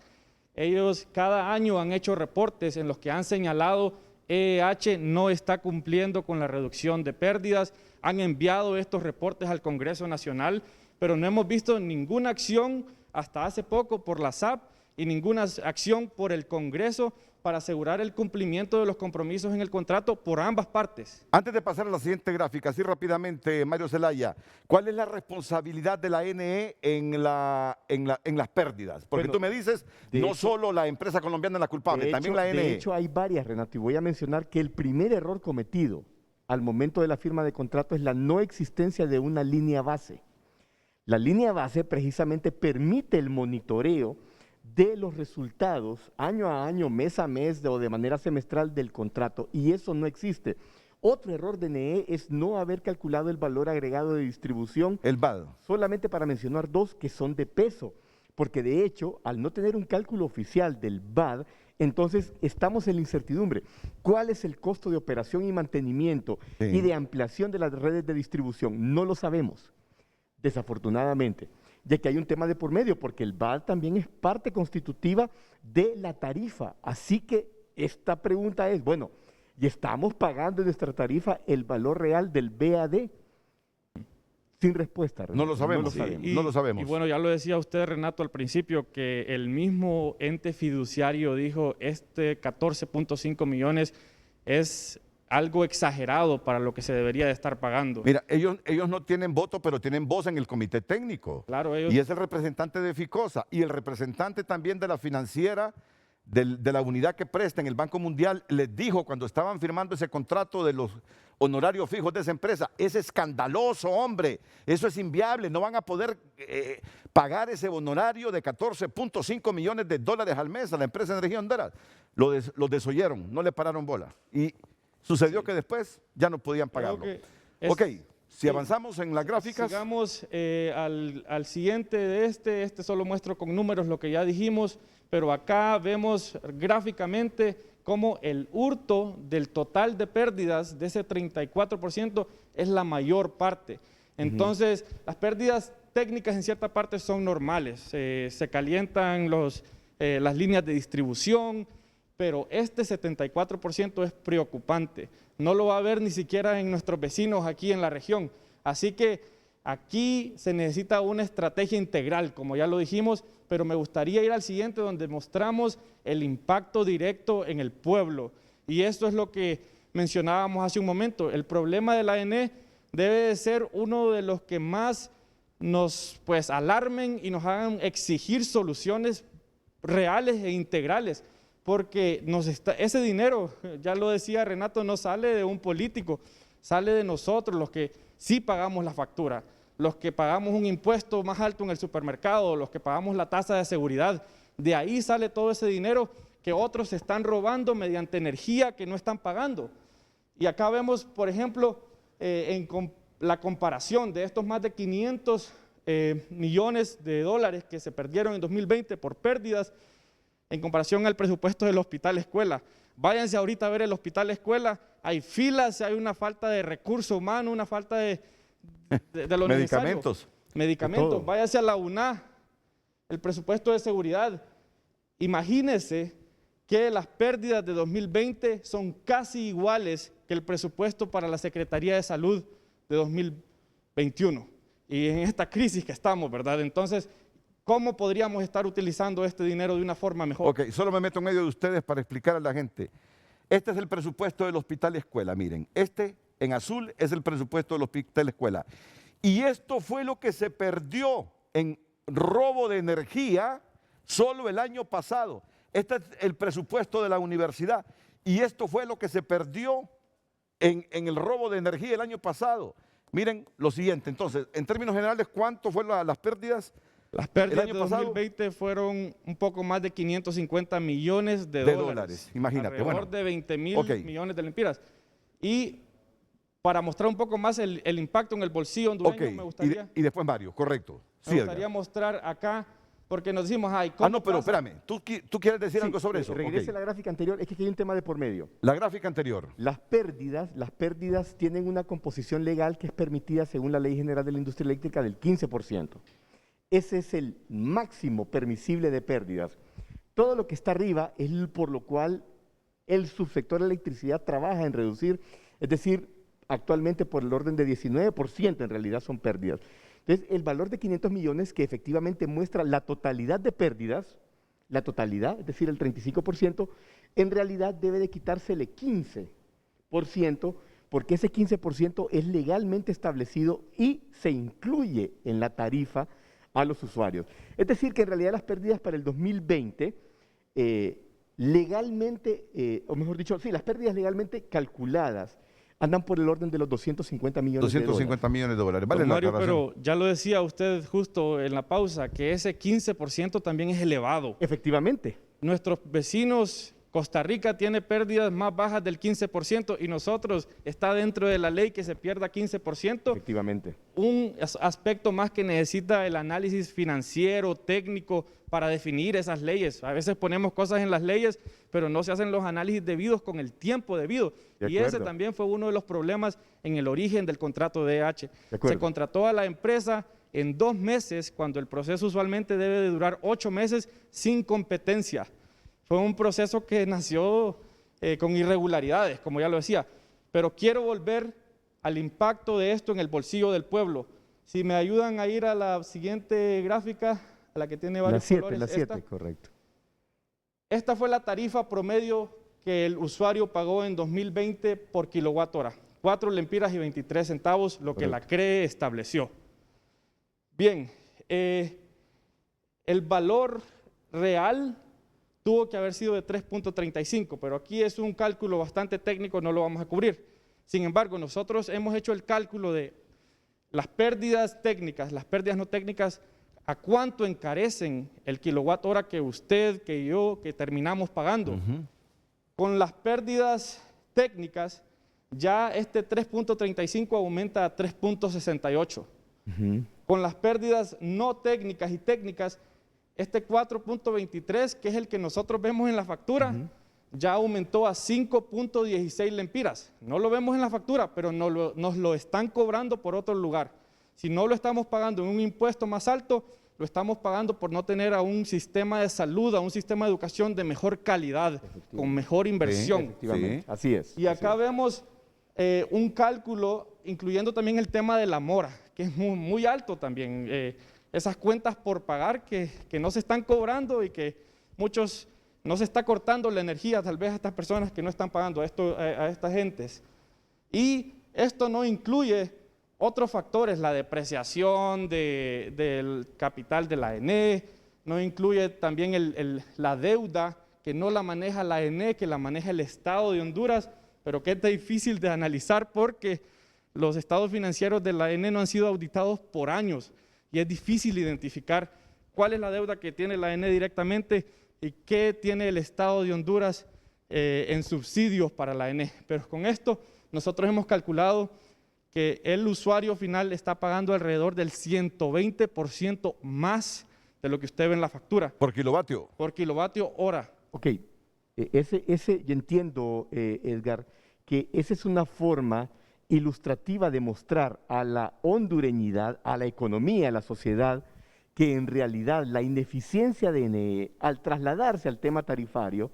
Ellos cada año han hecho reportes en los que han señalado EEH no está cumpliendo con la reducción de pérdidas, han enviado estos reportes al Congreso Nacional, pero no hemos visto ninguna acción hasta hace poco por la SAP y ninguna acción por el Congreso para asegurar el cumplimiento de los compromisos en el contrato por ambas partes. Antes de pasar a la siguiente gráfica, así rápidamente, Mario Zelaya, ¿cuál es la responsabilidad de la NE en las pérdidas? Porque Bueno, tú me dices, de no hecho- solo la empresa colombiana es la culpable, también la NE. De hecho, hay varias, Renato, y voy a mencionar que el primer error cometido al momento de la firma de contrato es la no existencia de una línea base. La línea base precisamente permite el monitoreo de los resultados año a año, mes a mes o de manera semestral del contrato, y eso no existe. Otro error de NE es no haber calculado el valor agregado de distribución, El VAD. solamente para mencionar dos que son de peso, porque de hecho, al no tener un cálculo oficial del VAD, entonces estamos en la incertidumbre. ¿Cuál es el costo de operación y mantenimiento Sí. y de ampliación de las redes de distribución? No lo sabemos, desafortunadamente, ya que hay un tema de por medio, porque el VAD también es parte constitutiva de la tarifa. Así que esta pregunta es, bueno, ¿y estamos pagando en nuestra tarifa el valor real del VAD? Sin respuesta, Renato, No lo sabemos. No lo sabemos. No lo sabemos. Y bueno, ya lo decía usted, Renato, al principio, que el mismo ente fiduciario dijo este 14.5 millones es algo exagerado para lo que se debería de estar pagando. Mira, ellos no tienen voto, pero tienen voz en el comité técnico. Claro, ellos- Y es el representante de FICOSA y el representante también de la financiera de la unidad que presta en el Banco Mundial les dijo cuando estaban firmando ese contrato de los honorarios fijos de esa empresa, es escandaloso, hombre, eso es inviable, no van a poder pagar ese honorario de 14.5 millones de dólares al mes a la empresa de Energía Honduras. Los desoyeron, no le pararon bola. Y sucedió que después ya no podían pagarlo. que es- Ok, si sí. avanzamos en las gráficas. Sigamos al siguiente de este solo muestro con números lo que ya dijimos, pero acá vemos gráficamente cómo el hurto del total de pérdidas de ese 34% es la mayor parte. Entonces, las pérdidas técnicas en cierta parte son normales, se calientan las líneas de distribución, pero este 74% es preocupante. No lo va a ver ni siquiera en nuestros vecinos aquí en la región. Así que aquí se necesita una estrategia integral, como ya lo dijimos, pero me gustaría ir al siguiente donde mostramos el impacto directo en el pueblo. Y esto es lo que mencionábamos hace un momento. El problema de la ANE debe de ser uno de los que más nos alarmen y nos hagan exigir soluciones reales e integrales, porque ese dinero, ya lo decía Renato, no sale de un político, sale de nosotros, los que sí pagamos la factura, los que pagamos un impuesto más alto en el supermercado, los que pagamos la tasa de seguridad. De ahí sale todo ese dinero que otros se están robando mediante energía que no están pagando. Y acá vemos, por ejemplo, la comparación de estos más de 500 millones de dólares que se perdieron en 2020 por pérdidas en comparación al presupuesto del Hospital Escuela. Váyanse ahorita a ver el Hospital Escuela, hay filas, hay una falta de recurso humano, una falta de lo necesario. Medicamentos. De todo. Váyase a la UNA, el presupuesto de seguridad. Imagínense que las pérdidas de 2020 son casi iguales que el presupuesto para la Secretaría de Salud de 2021. Y en esta crisis que estamos, ¿verdad? Entonces, ¿cómo podríamos estar utilizando este dinero de una forma mejor? Ok, solo me meto en medio de ustedes para explicar a la gente. Este es el presupuesto del Hospital Escuela, miren. Este en azul es el presupuesto del Hospital Escuela. Y esto fue lo que se perdió en robo de energía solo el año pasado. Este es el presupuesto de la universidad. Y esto fue lo que se perdió en el robo de energía el año pasado. Miren lo siguiente, entonces, en términos generales, ¿cuánto fueron las pérdidas? Las pérdidas el de año pasado 2020 fueron un poco más de 550 millones de dólares. Imagínate, alrededor bueno. de 20.000 Ok. millones de lempiras. Y para mostrar un poco más el impacto en el bolsillo hondureño, Ok, me gustaría, y después Mario, correcto. me Sí, gustaría Edgar. mostrar acá, porque nos decimos, ay, ¿cómo No, pero pasa? espérame, ¿tú quieres decir Sí, algo sobre eso? Regrese Ok. a la gráfica anterior, es que aquí hay un tema de por medio. La gráfica anterior. Las pérdidas tienen una composición legal que es permitida según la Ley General de la Industria Eléctrica del 15%. Ese es el máximo permisible de pérdidas. Todo lo que está arriba es por lo cual El subsector electricidad trabaja en reducir, es decir, actualmente por el orden de 19% en realidad son pérdidas. Entonces, el valor de 500 millones que efectivamente muestra la totalidad de pérdidas, la totalidad, es decir, el 35%, en realidad debe de quitársele 15%, porque ese 15% es legalmente establecido y se incluye en la tarifa a los usuarios. Es decir, que en realidad las pérdidas para el 2020, legalmente, o mejor dicho, sí, las pérdidas legalmente calculadas andan por el orden de los 250 millones de dólares. 250 millones de dólares. Vale Don la Mario, aclaración. pero ya lo decía usted justo en la pausa, que ese 15% también es elevado. Efectivamente. Nuestros vecinos, Costa Rica tiene pérdidas más bajas del 15% y nosotros está dentro de la ley que se pierda 15%. Efectivamente. Un aspecto más que necesita el análisis financiero, técnico, para definir esas leyes. A veces ponemos cosas en las leyes, pero no se hacen los análisis debidos con el tiempo debido. De Y ese acuerdo. también fue uno de los problemas en el origen del contrato de EH. De acuerdo. Se contrató a la empresa en 2 meses, cuando el proceso usualmente debe de durar 8 meses sin competencia. Fue un proceso que nació con irregularidades, como ya lo decía. Pero quiero volver al impacto de esto en el bolsillo del pueblo. Si me ayudan a ir a la siguiente gráfica, a la que tiene varios colores. La 7, correcto. Esta fue la tarifa promedio que el usuario pagó en 2020 por kilowatt hora. 4 lempiras y 23 centavos, lo que la CRE estableció. Bien, el valor real tuvo que haber sido de 3.35, pero aquí es un cálculo bastante técnico, no lo vamos a cubrir. Sin embargo, nosotros hemos hecho el cálculo de las pérdidas técnicas, las pérdidas no técnicas, a cuánto encarecen el kilowatt hora que usted, que yo, que terminamos pagando. Con las pérdidas técnicas, ya este 3.35 aumenta a 3.68. Con las pérdidas no técnicas y técnicas, este 4.23, que es el que nosotros vemos en la factura, ya aumentó a 5.16 lempiras. No lo vemos en la factura, pero nos lo están cobrando por otro lugar. Si no lo estamos pagando en un impuesto más alto, lo estamos pagando por no tener a un sistema de salud, a un sistema de educación de mejor calidad, con mejor inversión. Efectivamente. Así es. Y acá vemos un cálculo, incluyendo también el tema de la mora, que es muy, muy alto también. Esas cuentas por pagar que no se están cobrando y que muchos no se está cortando la energía tal vez a estas personas que no están pagando a estas gentes. Y esto no incluye otros factores, la depreciación del capital de la ENE, no incluye también la deuda que no la maneja la ENE, que la maneja el Estado de Honduras, pero que es difícil de analizar porque los estados financieros de la ENE no han sido auditados por años y es difícil identificar cuál es la deuda que tiene la ENE directamente y qué tiene el Estado de Honduras en subsidios para la ENE. Pero con esto nosotros hemos calculado que el usuario final está pagando alrededor del 120% más de lo que usted ve en la factura. Por kilovatio. Por kilovatio hora. Ok, yo entiendo, Edgar, que esa es una forma ilustrativa de mostrar a la hondureñidad, a la economía, a la sociedad, que en realidad la ineficiencia de ENE, al trasladarse al tema tarifario,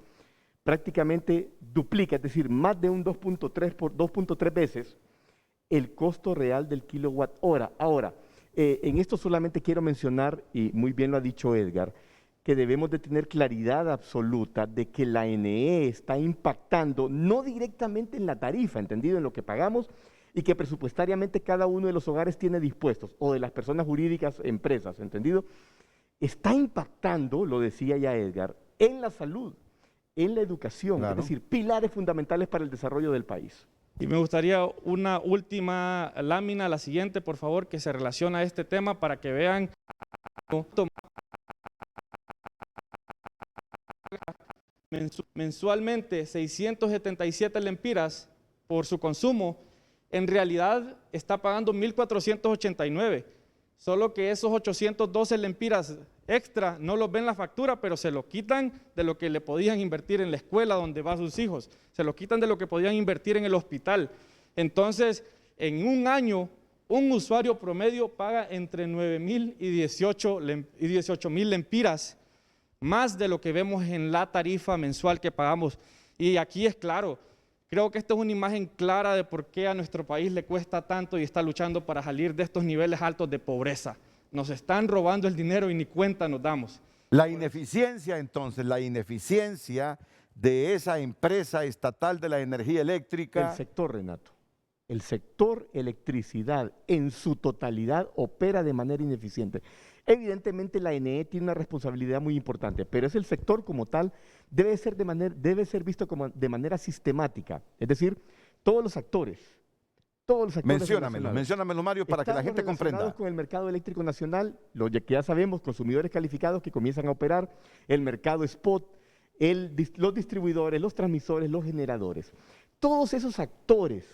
prácticamente duplica, es decir, más de un 2.3 veces el costo real del kilowatt hora. Ahora, en esto solamente quiero mencionar, y muy bien lo ha dicho Edgar, que debemos de tener claridad absoluta de que la ENE está impactando no directamente en la tarifa, entendido, en lo que pagamos, y que presupuestariamente cada uno de los hogares tiene dispuestos, o de las personas jurídicas, empresas, entendido, está impactando, lo decía ya Edgar, en la salud, en la educación, Claro. es decir, pilares fundamentales para el desarrollo del país. Y me gustaría una última lámina, la siguiente, por favor, que se relaciona a este tema para que vean mensualmente 677 lempiras por su consumo, en realidad está pagando 1.489, solo que esos 812 lempiras extra no los ven en la factura, pero se lo quitan de lo que le podían invertir en la escuela donde van sus hijos, se lo quitan de lo que podían invertir en el hospital. Entonces, en un año, un usuario promedio paga entre 9.000 y 18.000 lempiras, más de lo que vemos en la tarifa mensual que pagamos. Y aquí es claro, creo que esta es una imagen clara de por qué a nuestro país le cuesta tanto y está luchando para salir de estos niveles altos de pobreza. Nos están robando el dinero y ni cuenta nos damos. La ineficiencia, entonces, la ineficiencia de esa empresa estatal de la energía eléctrica. El sector, Renato, el sector electricidad en su totalidad opera de manera ineficiente. Evidentemente la NE tiene una responsabilidad muy importante, pero es el sector como tal, debe ser visto como de manera sistemática. Es decir, todos los actores Menciónamelo, Mario, para que la gente comprenda. Con el mercado eléctrico nacional, lo que ya sabemos, consumidores calificados que comienzan a operar, el mercado spot, los distribuidores, los transmisores, los generadores. Todos esos actores,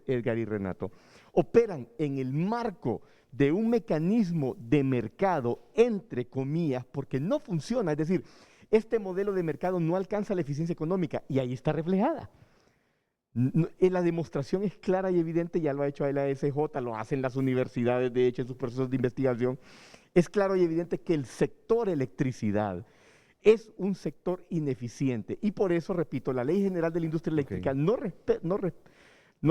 Edgar y Renato, operan en el marco de un mecanismo de mercado, entre comillas, porque no funciona. Es decir, este modelo de mercado no alcanza la eficiencia económica y ahí está reflejada. La demostración es clara y evidente, ya lo ha hecho la SJ, lo hacen las universidades, de hecho, en sus procesos de investigación. Es claro y evidente que el sector electricidad es un sector ineficiente y por eso, repito, la Ley General de la Industria Eléctrica no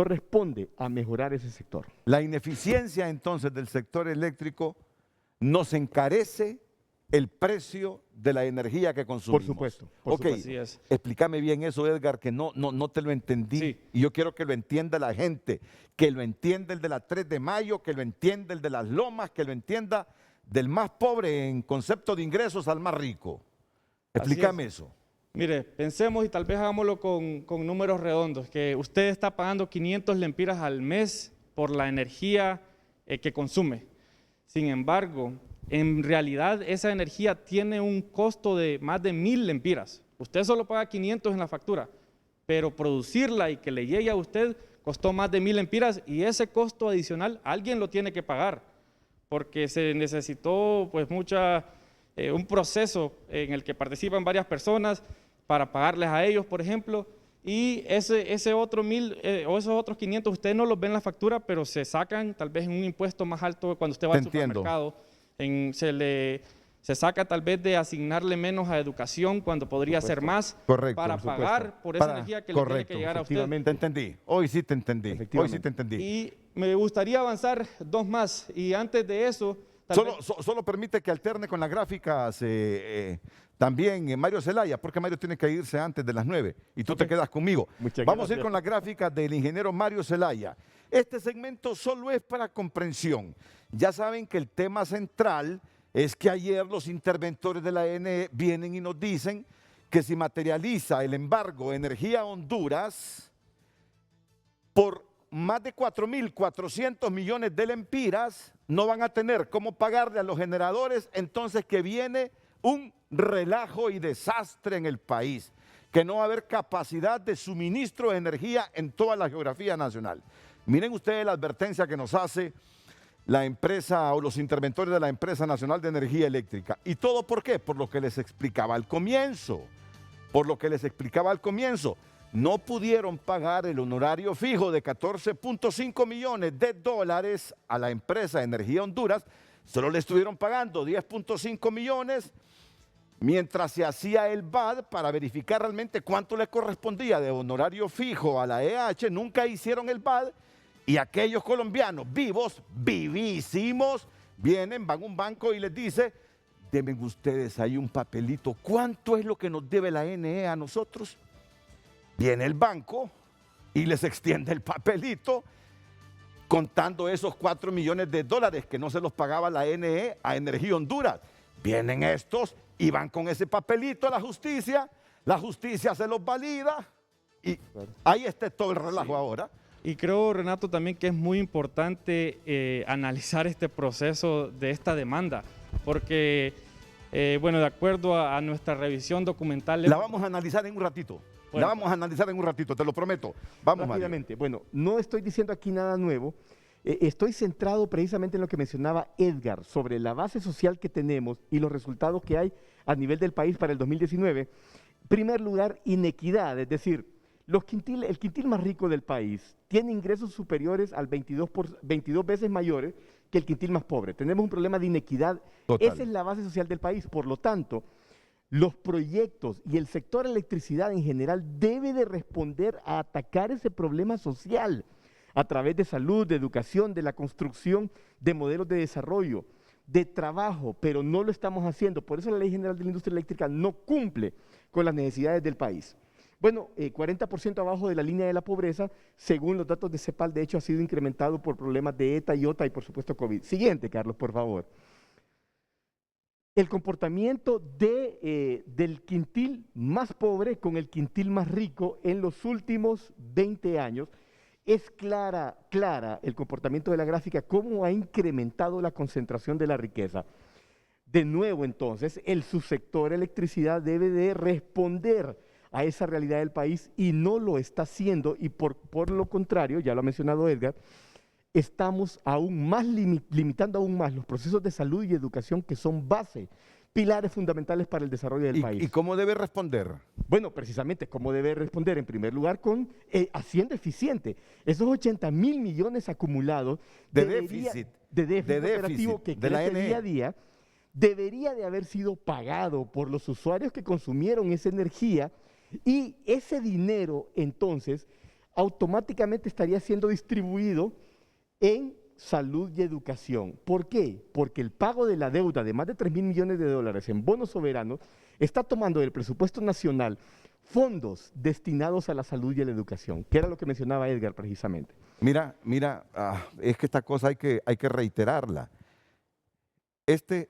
responde a mejorar ese sector. La ineficiencia, entonces, del sector eléctrico nos encarece el precio de la energía que consumimos. Por supuesto. Así es. Explícame bien eso, Edgar, que no te lo entendí. Sí. Y yo quiero que lo entienda la gente, que lo entienda el de la 3 de mayo, que lo entienda el de las lomas, que lo entienda del más pobre en concepto de ingresos al más rico. Explícame eso. Mire, pensemos y tal vez hagámoslo con números redondos, que usted está pagando 500 lempiras al mes por la energía que consume. Sin embargo, en realidad esa energía tiene un costo de más de 1000 lempiras. Usted solo paga 500 en la factura, pero producirla y que le llegue a usted costó más de 1000 lempiras y ese costo adicional alguien lo tiene que pagar, porque se necesitó pues un proceso en el que participan varias personas para pagarles a ellos, por ejemplo, y ese otro 1000 o esos otros 500 usted no los ve en la factura, pero se sacan tal vez en un impuesto más alto cuando usted va al supermercado. Se saca tal vez de asignarle menos a educación cuando podría ser más para pagar por esa energía que le tiene que llegar a usted. Te entendí, hoy sí te entendí. Y me gustaría avanzar dos más y antes de eso… Solo permite que alterne con las gráficas también Mario Zelaya, porque Mario tiene que irse antes de las 9 y tú te quedas conmigo. Vamos a ir con las gráficas del ingeniero Mario Zelaya. Este segmento solo es para comprensión. Ya saben que el tema central es que ayer los interventores de la NE vienen y nos dicen que si materializa el embargo Energía Honduras por más de 4.400 millones de lempiras, no van a tener cómo pagarle a los generadores, entonces que viene un relajo y desastre en el país, que no va a haber capacidad de suministro de energía en toda la geografía nacional. Miren ustedes la advertencia que nos hace la empresa o los interventores de la Empresa Nacional de Energía Eléctrica. ¿Y todo por qué? Por lo que les explicaba al comienzo. No pudieron pagar el honorario fijo de 14.5 millones de dólares a la empresa Energía Honduras, solo le estuvieron pagando 10.5 millones, mientras se hacía el BAD para verificar realmente cuánto le correspondía de honorario fijo a la EH, nunca hicieron el BAD, y aquellos colombianos vivísimos, van a un banco y les dice, denme ustedes ahí un papelito, ¿cuánto es lo que nos debe la NE a nosotros? Viene el banco y les extiende el papelito contando esos 4 millones de dólares que no se los pagaba la NE a Energía Honduras. Vienen estos y van con ese papelito a la justicia se los valida y ahí está todo el relajo ahora. Y creo, Renato, también que es muy importante analizar este proceso de esta demanda, porque, bueno, de acuerdo a nuestra revisión documental… La vamos a analizar en un ratito. Bueno. La vamos a analizar en un ratito, te lo prometo. Vamos, rápidamente. Bueno, no estoy diciendo aquí nada nuevo. Estoy centrado precisamente en lo que mencionaba Edgar, sobre la base social que tenemos y los resultados que hay a nivel del país para el 2019. En primer lugar, inequidad, es decir, el quintil más rico del país tiene ingresos superiores al 22 veces mayores que el quintil más pobre. Tenemos un problema de inequidad. Total. Esa es la base social del país. Por lo tanto, los proyectos y el sector electricidad en general debe de responder a atacar ese problema social a través de salud, de educación, de la construcción de modelos de desarrollo, de trabajo, pero no lo estamos haciendo. Por eso la Ley General de la Industria Eléctrica no cumple con las necesidades del país. Bueno, 40% abajo de la línea de la pobreza, según los datos de CEPAL, de hecho ha sido incrementado por problemas de ETA y OTA y por supuesto COVID. Siguiente, Carlos, por favor. El comportamiento del quintil más pobre con el quintil más rico en los últimos 20 años, es clara el comportamiento de la gráfica, cómo ha incrementado la concentración de la riqueza. De nuevo, entonces, el subsector electricidad debe de responder a esa realidad del país y no lo está haciendo, y por lo contrario, ya lo ha mencionado Edgar, estamos aún más limitando aún más los procesos de salud y educación que son base, pilares fundamentales para el desarrollo del país. ¿Y cómo debe responder? Bueno, precisamente, ¿cómo debe responder? En primer lugar, haciendo eficiente esos 80.000 millones acumulados de déficit operativo que crece día a día, debería de haber sido pagado por los usuarios que consumieron esa energía, y ese dinero, entonces, automáticamente estaría siendo distribuido en salud y educación. ¿Por qué? Porque el pago de la deuda de más de 3.000 millones de dólares en bonos soberanos está tomando del presupuesto nacional fondos destinados a la salud y a la educación, que era lo que mencionaba Edgar precisamente. Mira, es que esta cosa hay que reiterarla. Estos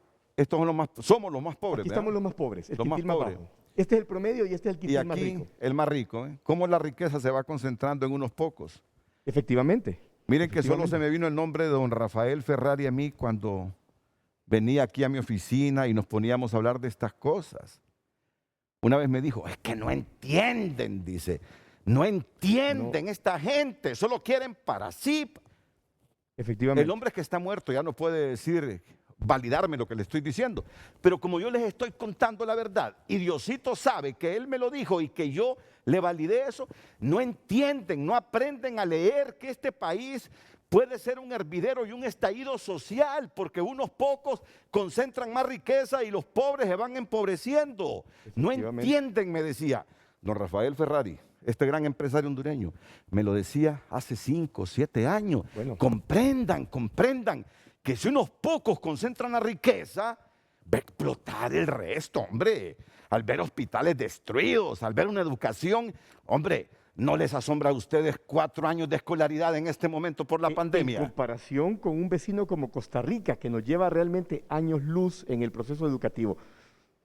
son somos los más pobres. Aquí estamos los más pobres, el Los quintil más más pobres. bajo. Este es el promedio y este es el Y quintil aquí más rico. el más rico. ¿Cómo la riqueza se va concentrando en unos pocos? Efectivamente. Miren que solo se me vino el nombre de don Rafael Ferrari a mí cuando venía aquí a mi oficina y nos poníamos a hablar de estas cosas. Una vez me dijo, es que no entienden, dice, no entienden esta gente, solo quieren para sí. Efectivamente. El hombre que está muerto ya no puede decir, validarme lo que le estoy diciendo, pero como yo les estoy contando la verdad y Diosito sabe que Él me lo dijo y que yo le validé eso, no entienden, no aprenden a leer que este país puede ser un hervidero y un estallido social, porque unos pocos concentran más riqueza y los pobres se van empobreciendo. No entienden, me decía don Rafael Ferrari, este gran empresario hondureño, me lo decía hace 5 o 7 años. Bueno. Comprendan que si unos pocos concentran la riqueza, va a explotar el resto, hombre. Al ver hospitales destruidos, al ver una educación, hombre, ¿no les asombra a ustedes 4 años de escolaridad en este momento por la pandemia? En comparación con un vecino como Costa Rica, que nos lleva realmente años luz en el proceso educativo.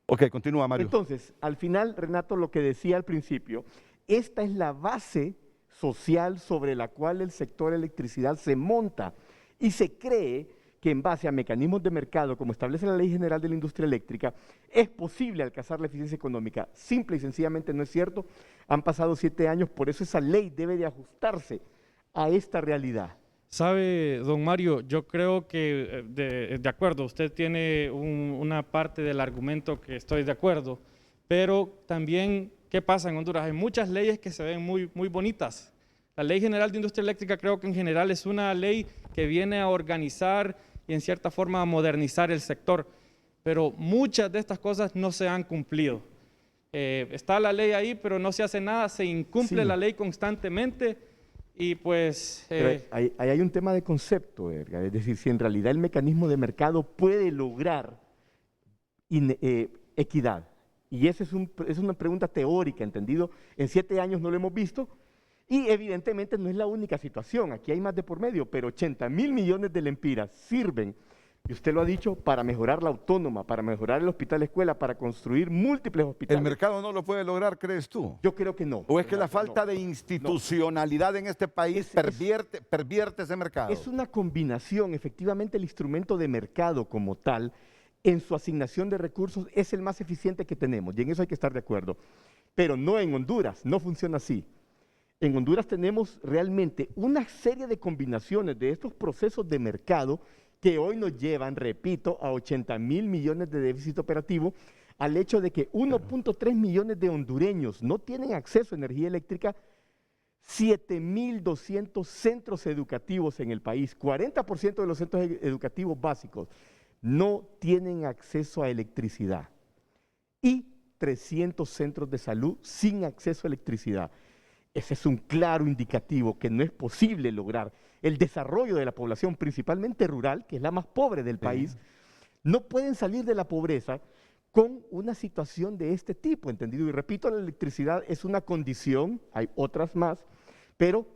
Ok, continúa, Mario. Entonces, al final, Renato, lo que decía al principio, esta es la base social sobre la cual el sector electricidad se monta y se cree que en base a mecanismos de mercado, como establece la Ley General de la Industria Eléctrica, es posible alcanzar la eficiencia económica. Simple y sencillamente no es cierto. Han pasado 7 años, por eso esa ley debe de ajustarse a esta realidad. Sabe, don Mario, yo creo que, de acuerdo, usted tiene una parte del argumento que estoy de acuerdo, pero también, ¿qué pasa en Honduras? Hay muchas leyes que se ven muy, muy bonitas. La Ley General de Industria Eléctrica creo que en general es una ley que viene a organizar y en cierta forma a modernizar el sector, pero muchas de estas cosas no se han cumplido. Está la ley ahí, pero no se hace nada, se incumple la ley constantemente y pues... Ahí hay un tema de concepto, Edgar, es decir, si en realidad el mecanismo de mercado puede lograr equidad, y esa es una pregunta teórica, ¿entendido? En 7 años no lo hemos visto. Y evidentemente no es la única situación, aquí hay más de por medio, pero 80.000 millones de lempiras sirven, y usted lo ha dicho, para mejorar la autónoma, para mejorar el hospital escuela, para construir múltiples hospitales. ¿El mercado no lo puede lograr, crees tú? Yo creo que no. ¿O es que la falta de institucionalidad en este país pervierte ese mercado? Es una combinación, efectivamente el instrumento de mercado como tal, en su asignación de recursos es el más eficiente que tenemos, y en eso hay que estar de acuerdo, pero no en Honduras, no funciona así. En Honduras tenemos realmente una serie de combinaciones de estos procesos de mercado que hoy nos llevan, repito, a 80.000 millones de déficit operativo, al hecho de que 1.3 millones de hondureños no tienen acceso a energía eléctrica, 7.200 centros educativos en el país, 40% de los centros educativos básicos no tienen acceso a electricidad. Y 300 centros de salud sin acceso a electricidad. Ese es un claro indicativo que no es posible lograr el desarrollo de la población, principalmente rural, que es la más pobre del país. No pueden salir de la pobreza con una situación de este tipo, ¿entendido? Y repito, la electricidad es una condición, hay otras más, pero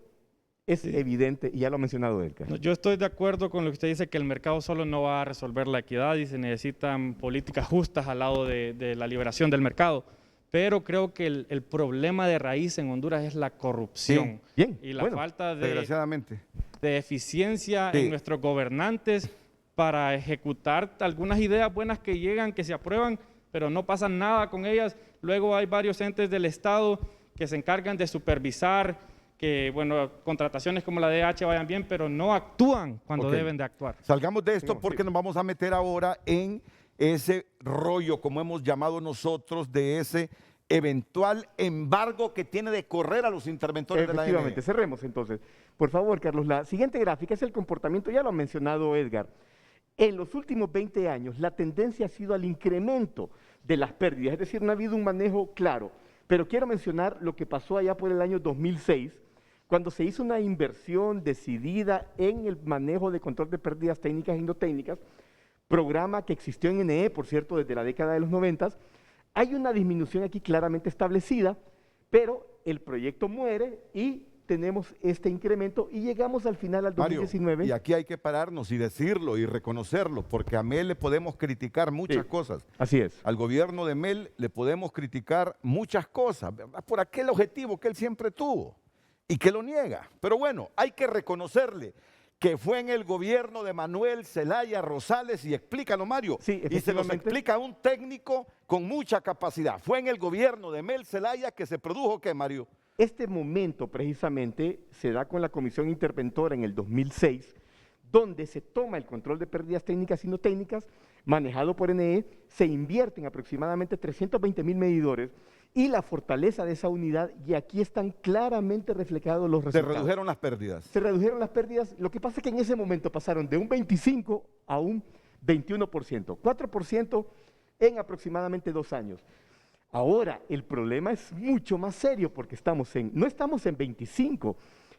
es evidente, y ya lo ha mencionado Edgar. No, yo estoy de acuerdo con lo que usted dice, que el mercado solo no va a resolver la equidad y se necesitan políticas justas al lado de la liberación del mercado. Pero creo que el problema de raíz en Honduras es la corrupción. Sí, bien, Y la bueno, falta Desgraciadamente. de eficiencia Sí. en nuestros gobernantes para ejecutar algunas ideas buenas que llegan, que se aprueban, pero no pasa nada con ellas. Luego hay varios entes del Estado que se encargan de supervisar que, bueno, contrataciones como la DH vayan bien, pero no actúan cuando Ok. deben de actuar. Salgamos de esto porque nos vamos a meter ahora en ese rollo, como hemos llamado nosotros, de ese eventual embargo que tiene de correr a los interventores de la Efectivamente, ANE. cerremos entonces. Por favor, Carlos, la siguiente gráfica es el comportamiento, ya lo ha mencionado Edgar. En los últimos 20 años, la tendencia ha sido al incremento de las pérdidas, es decir, no ha habido un manejo claro. Pero quiero mencionar lo que pasó allá por el año 2006, cuando se hizo una inversión decidida en el manejo de control de pérdidas técnicas y no técnicas, programa que existió en NE, por cierto, desde la década de los 90. Hay una disminución aquí claramente establecida, pero el proyecto muere y tenemos este incremento y llegamos al final al Mario, 2019. y aquí hay que pararnos y decirlo y reconocerlo, porque a Mel le podemos criticar muchas Sí. cosas. Así es. Al gobierno de Mel le podemos criticar muchas cosas, ¿verdad? Por aquel objetivo que él siempre tuvo y que lo niega. Pero bueno, hay que reconocerle que fue en el gobierno de Manuel Zelaya Rosales, y explícalo, Mario, Sí, y se los efectivamente. explica un técnico con mucha capacidad. Fue en el gobierno de Mel Zelaya que se produjo, ¿qué, Mario? Este momento precisamente se da con la Comisión Interventora en el 2006, donde se toma el control de pérdidas técnicas y no técnicas, manejado por NE, se invierten aproximadamente 320.000 medidores y la fortaleza de esa unidad, y aquí están claramente reflejados los Se resultados. redujeron las pérdidas. Se redujeron las pérdidas, lo que pasa es que en ese momento pasaron de un 25 a un 21%, 4% en aproximadamente 2 años. Ahora, el problema es mucho más serio porque no estamos en 25,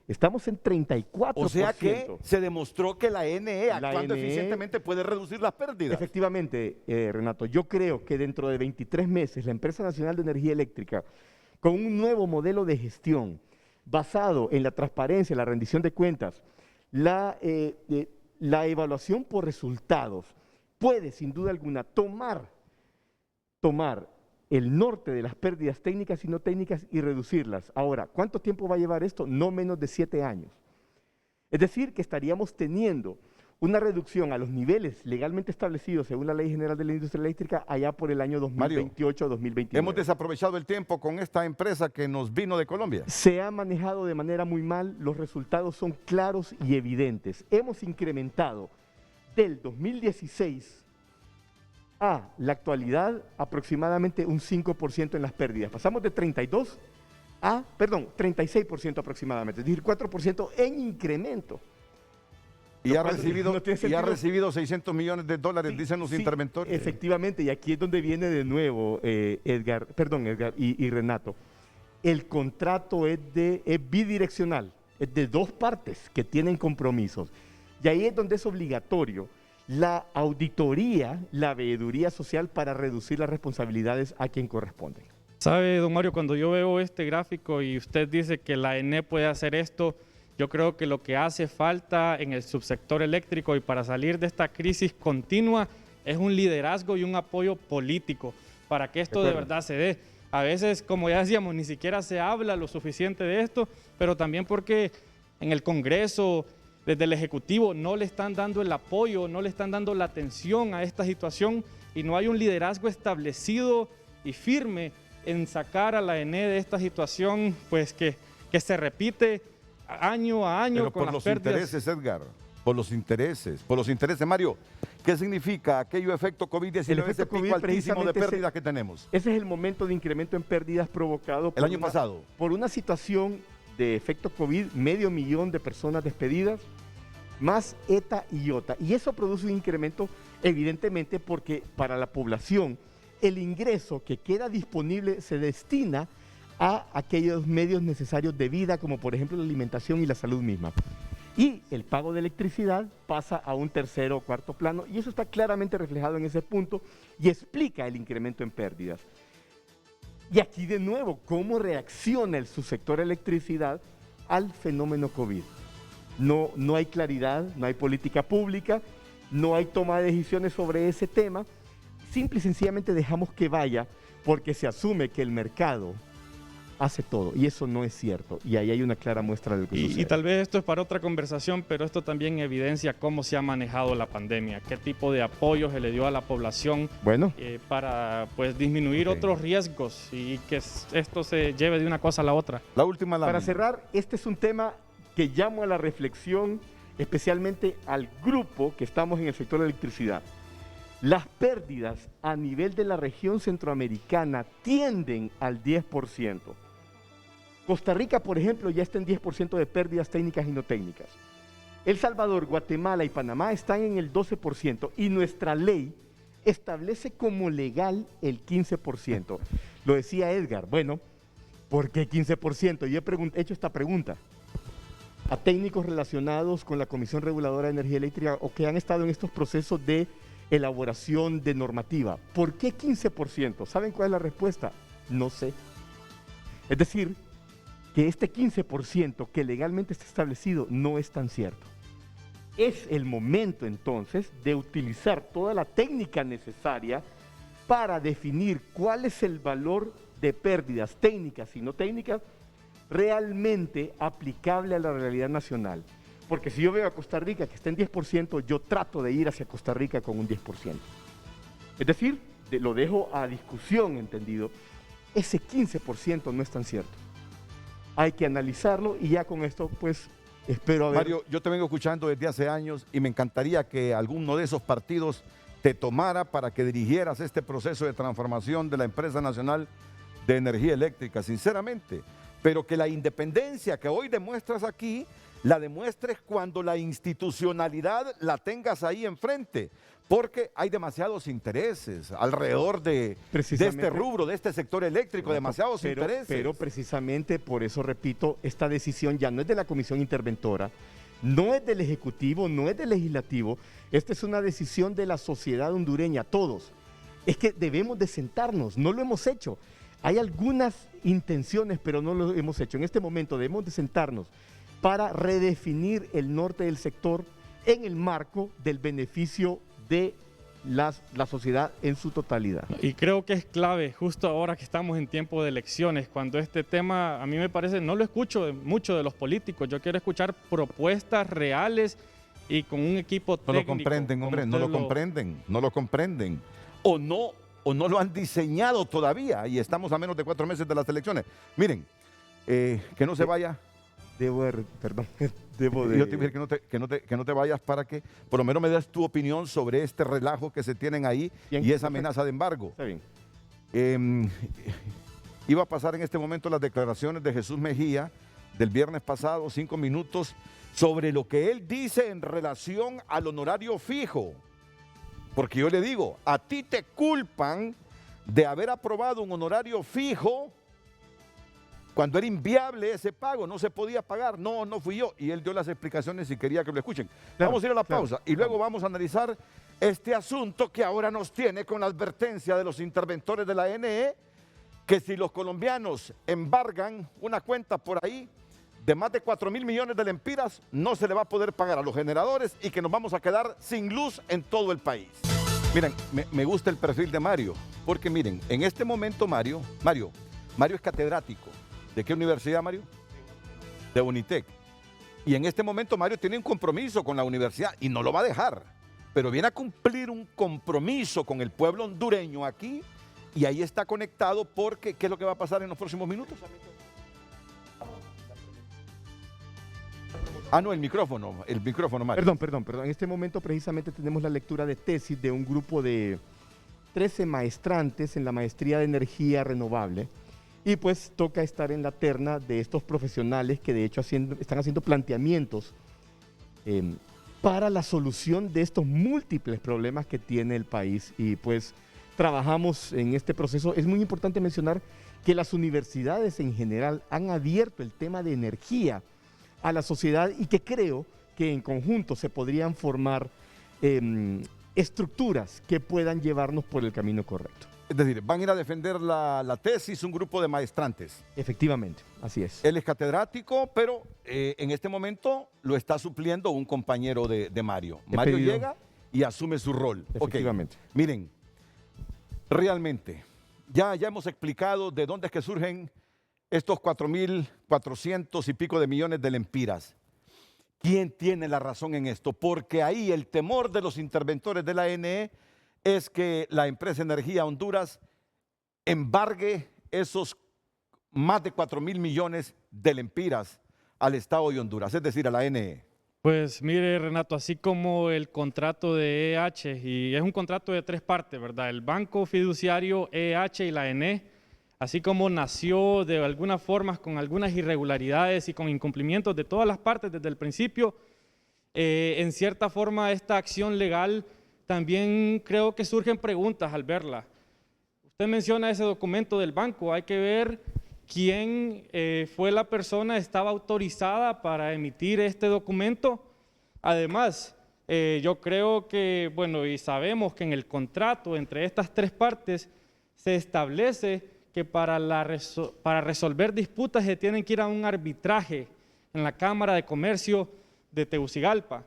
estamos en 34%. O sea que se demostró que la NE, La actuando NE eficientemente, puede reducir las pérdidas. Efectivamente, Renato, yo creo que dentro de 23 meses la Empresa Nacional de Energía Eléctrica, con un nuevo modelo de gestión basado en la transparencia, la rendición de cuentas, la evaluación por resultados, puede sin duda alguna tomar el norte de las pérdidas técnicas y no técnicas y reducirlas. Ahora, ¿cuánto tiempo va a llevar esto? No menos de 7 años. Es decir, que estaríamos teniendo una reducción a los niveles legalmente establecidos según la Ley General de la Industria Eléctrica allá por el año 2028 o 2029. Hemos desaprovechado el tiempo con esta empresa que nos vino de Colombia. Se ha manejado de manera muy mal, los resultados son claros y evidentes. Hemos incrementado del 2016 a la actualidad aproximadamente un 5% en las pérdidas. Pasamos de 36% aproximadamente, es decir, 4% en incremento. Y ha cual recibido, no tiene y ha sentido. recibido $600 millones, dicen los Sí, interventores. efectivamente, y aquí es donde viene de nuevo, Edgar y Renato. El contrato es bidireccional, es de 2 partes que tienen compromisos. Y ahí es donde es obligatorio la auditoría, la veeduría social para reducir las responsabilidades a quien corresponden. ¿Sabe, don Mario, cuando yo veo este gráfico y usted dice que la ENE puede hacer esto, yo creo que lo que hace falta en el subsector eléctrico y para salir de esta crisis continua es un liderazgo y un apoyo político para que esto de verdad se dé. A veces, como ya decíamos, ni siquiera se habla lo suficiente de esto, pero también porque en el Congreso, desde el Ejecutivo, no le están dando el apoyo, no le están dando la atención a esta situación y no hay un liderazgo establecido y firme en sacar a la ENE de esta situación, pues que se repite año a año Pero con por las los pérdidas. intereses, Edgar, por los intereses. Mario, ¿qué significa aquello efecto COVID-19, ese efecto pico COVID altísimo de precisamente pérdidas que tenemos? Ese es el momento de incremento en pérdidas provocado El año pasado. por una situación de efecto COVID, 500.000 de personas despedidas, más ETA y IOTA. Y eso produce un incremento, evidentemente, porque para la población el ingreso que queda disponible se destina a aquellos medios necesarios de vida, como por ejemplo la alimentación y la salud misma. Y el pago de electricidad pasa a un tercero o cuarto plano, y eso está claramente reflejado en ese punto y explica el incremento en pérdidas. Y aquí de nuevo, ¿cómo reacciona el subsector electricidad al fenómeno COVID? No hay claridad, no hay política pública, no hay toma de decisiones sobre ese tema. Simple y sencillamente dejamos que vaya porque se asume que el mercado hace todo, y eso no es cierto, y ahí hay una clara muestra de lo que sucede. Y tal vez esto es para otra conversación, pero esto también evidencia cómo se ha manejado la pandemia, qué tipo de apoyo se le dio a la población para pues, disminuir otros riesgos y que esto se lleve de una cosa a la otra. La última lámina. Para cerrar, este es un tema que llamo a la reflexión, especialmente al grupo que estamos en el sector de electricidad. Las pérdidas a nivel de la región centroamericana tienden al 10%. Costa Rica, por ejemplo, ya está en 10% de pérdidas técnicas y no técnicas. El Salvador, Guatemala y Panamá están en el 12% y nuestra ley establece como legal el 15%. Lo decía Edgar, bueno, ¿por qué 15%? Yo he hecho esta pregunta a técnicos relacionados con la Comisión Reguladora de Energía Eléctrica o que han estado en estos procesos de elaboración de normativa. ¿Por qué 15%? ¿Saben cuál es la respuesta? No sé. Es decir, que este 15% que legalmente está establecido no es tan cierto. Es el momento entonces de utilizar toda la técnica necesaria para definir cuál es el valor de pérdidas técnicas y no técnicas realmente aplicable a la realidad nacional. Porque si yo veo a Costa Rica que está en 10%, yo trato de ir hacia Costa Rica con un 10%. Es decir, lo dejo a discusión, entendido, ese 15% no es tan cierto. Hay que analizarlo y ya con esto, pues, espero haber... Mario, yo te vengo escuchando desde hace años y me encantaría que alguno de esos partidos te tomara para que dirigieras este proceso de transformación de la Empresa Nacional de Energía Eléctrica, sinceramente. Pero que la independencia que hoy demuestras aquí, la demuestres cuando la institucionalidad la tengas ahí enfrente. Porque hay demasiados intereses alrededor de este rubro, de este sector eléctrico, demasiados intereses. Pero precisamente por eso, repito, esta decisión ya no es de la Comisión Interventora, no es del Ejecutivo, no es del Legislativo, esta es una decisión de la sociedad hondureña, todos. Es que debemos de sentarnos, no lo hemos hecho. Hay algunas intenciones, pero no lo hemos hecho. En este momento debemos de sentarnos para redefinir el norte del sector en el marco del beneficio de la sociedad en su totalidad. Y creo que es clave, justo ahora que estamos en tiempo de elecciones, cuando este tema, a mí me parece, no lo escucho mucho de los políticos, yo quiero escuchar propuestas reales y con un equipo técnico. No lo comprenden, hombre, no lo comprenden. O no lo han diseñado todavía y estamos a menos de 4 meses de las elecciones. Miren, que no se vaya. Yo te voy a pedir que no te vayas para que por lo menos me des tu opinión sobre este relajo que se tienen ahí y esa amenaza de embargo. Está bien. Iba a pasar en este momento las declaraciones de Jesús Mejía del viernes pasado, 5 minutos, sobre lo que él dice en relación al honorario fijo. Porque yo le digo, a ti te culpan de haber aprobado un honorario fijo cuando era inviable ese pago, no se podía pagar. No fui yo. Y él dio las explicaciones y quería que lo escuchen. Claro, vamos a ir a la pausa y luego vamos a analizar este asunto que ahora nos tiene con la advertencia de los interventores de la NE, que si los colombianos embargan una cuenta por ahí de más de 4.000 millones de lempiras, no se le va a poder pagar a los generadores y que nos vamos a quedar sin luz en todo el país. Miren, me gusta el perfil de Mario, porque miren, en este momento Mario es catedrático. ¿De qué universidad, Mario? De Unitec. Y en este momento Mario tiene un compromiso con la universidad y no lo va a dejar, pero viene a cumplir un compromiso con el pueblo hondureño aquí y ahí está conectado porque ¿qué es lo que va a pasar en los próximos minutos? No, el micrófono, Mario. Perdón. En este momento precisamente tenemos la lectura de tesis de un grupo de 13 maestrantes en la maestría de energía renovable. Y pues toca estar en la terna de estos profesionales que de hecho están haciendo planteamientos para la solución de estos múltiples problemas que tiene el país. Y pues trabajamos en este proceso, es muy importante mencionar que las universidades en general han abierto el tema de energía a la sociedad y que creo que en conjunto se podrían formar estructuras que puedan llevarnos por el camino correcto. Es decir, van a ir a defender la tesis un grupo de maestrantes. Efectivamente, así es. Él es catedrático, pero en este momento lo está supliendo un compañero de Mario. Mario llega y asume su rol. Efectivamente. Ok, miren, realmente, ya hemos explicado de dónde es que surgen estos 4.400 y pico de millones de lempiras. ¿Quién tiene la razón en esto? Porque ahí el temor de los interventores de la ANE es que la empresa Energía Honduras embargue esos más de 4.000 millones de lempiras al Estado de Honduras, es decir, a la ANE. Pues mire, Renato, así como el contrato de EH, y es un contrato de 3 partes, ¿verdad? El Banco Fiduciario, EH y la ANE, así como nació de alguna forma con algunas irregularidades y con incumplimientos de todas las partes desde el principio, en cierta forma esta acción legal también creo que surgen preguntas al verla. Usted menciona ese documento del banco, hay que ver quién fue la persona, estaba autorizada para emitir este documento. Además, yo creo que, bueno, y sabemos que en el contrato entre estas 3 partes se establece que para resolver disputas se tienen que ir a un arbitraje en la Cámara de Comercio de Tegucigalpa.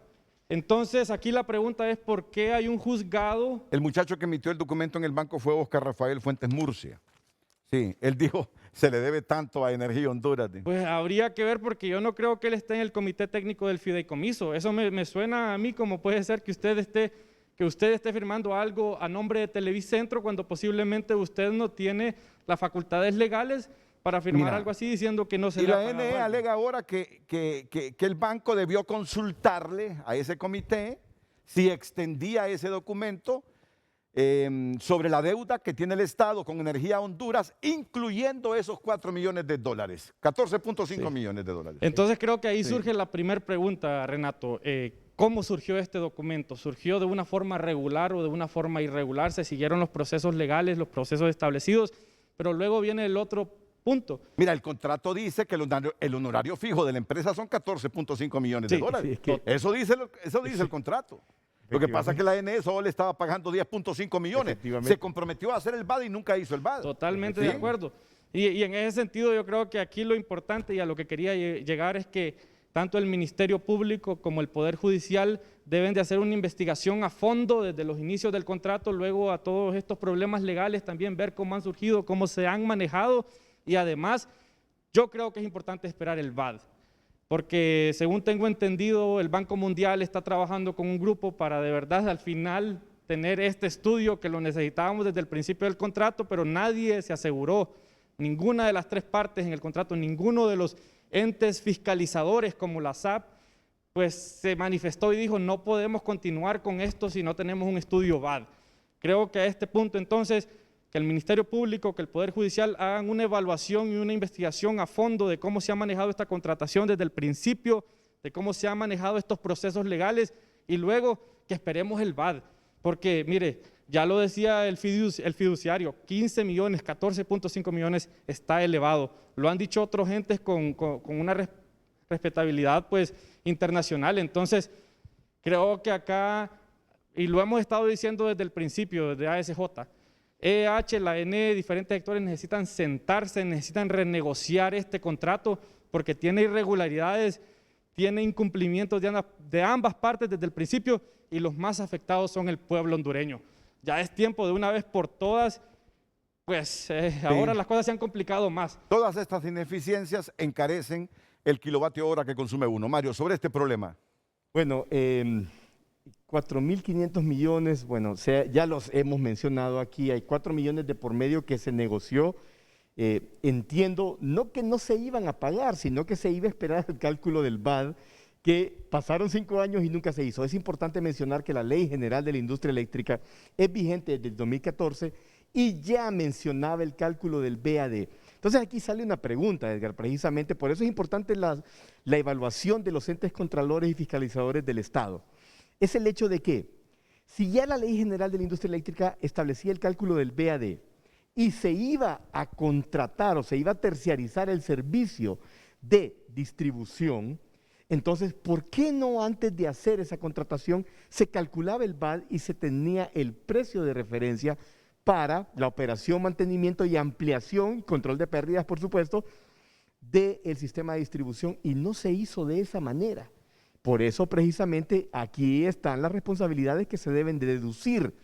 Entonces, aquí la pregunta es ¿por qué hay un juzgado? El muchacho que emitió el documento en el banco fue Oscar Rafael Fuentes Murcia. Sí, él dijo, se le debe tanto a Energía Honduras. Pues habría que ver porque yo no creo que él esté en el comité técnico del fideicomiso. Eso me suena a mí como puede ser que usted esté firmando algo a nombre de Televicentro cuando posiblemente usted no tiene las facultades legales para firmar algo así diciendo que no se le ha pagado Y la ANE alega ahora que el banco debió consultarle a ese comité si extendía ese documento sobre la deuda que tiene el Estado con Energía Honduras, incluyendo esos 4 millones de dólares, 14.5 millones de dólares. Entonces creo que ahí surge la primera pregunta, Renato. ¿Cómo surgió este documento? ¿Surgió de una forma regular o de una forma irregular? ¿Se siguieron los procesos legales, los procesos establecidos? Pero luego viene el otro punto. Mira, el contrato dice que el honorario fijo de la empresa son 14.5 millones de dólares. Sí, es que, eso dice el contrato. Lo que pasa es que la ANE solo le estaba pagando 10.5 millones. Se comprometió a hacer el VAD y nunca hizo el VAD. Totalmente de acuerdo. Y en ese sentido yo creo que aquí lo importante y a lo que quería llegar es que tanto el Ministerio Público como el Poder Judicial deben de hacer una investigación a fondo desde los inicios del contrato, luego a todos estos problemas legales, también ver cómo han surgido, cómo se han manejado y además yo creo que es importante esperar el VAD. Porque según tengo entendido, el Banco Mundial está trabajando con un grupo para de verdad al final tener este estudio que lo necesitábamos desde el principio del contrato, pero nadie se aseguró, ninguna de las 3 partes en el contrato, ninguno de los entes fiscalizadores como la SAP, pues se manifestó y dijo no podemos continuar con esto si no tenemos un estudio VAD. Creo que a este punto entonces que el Ministerio Público, que el Poder Judicial hagan una evaluación y una investigación a fondo de cómo se ha manejado esta contratación desde el principio, de cómo se han manejado estos procesos legales y luego que esperemos el VAD. Porque, mire, ya lo decía el fiduciario, 15 millones, 14.5 millones está elevado. Lo han dicho otros entes con una respetabilidad pues internacional. Entonces, creo que acá, y lo hemos estado diciendo desde el principio, desde ASJ, EH, la ANE, diferentes actores necesitan sentarse, necesitan renegociar este contrato porque tiene irregularidades, tiene incumplimientos de ambas partes desde el principio y los más afectados son el pueblo hondureño. Ya es tiempo de una vez por todas, pues ahora las cosas se han complicado más. Todas estas ineficiencias encarecen el kilovatio hora que consume uno. Mario, sobre este problema. bueno, 4.500 millones, bueno, ya los hemos mencionado aquí, hay 4 millones de por medio que se negoció. Entiendo, no que no se iban a pagar, sino que se iba a esperar el cálculo del VAD, que pasaron 5 años y nunca se hizo. Es importante mencionar que la Ley General de la Industria Eléctrica es vigente desde el 2014 y ya mencionaba el cálculo del VAD. Entonces aquí sale una pregunta, Edgar, precisamente por eso es importante la evaluación de los entes contralores y fiscalizadores del Estado. Es el hecho de que Si ya la Ley General de la Industria Eléctrica establecía el cálculo del BAD y se iba a contratar o se iba a terciarizar el servicio de distribución, entonces, ¿por qué no antes de hacer esa contratación se calculaba el BAD y se tenía el precio de referencia para la operación, mantenimiento y ampliación, control de pérdidas, por supuesto, del sistema de distribución? Y no se hizo de esa manera. Por eso, precisamente, aquí están las responsabilidades que se deben de deducir,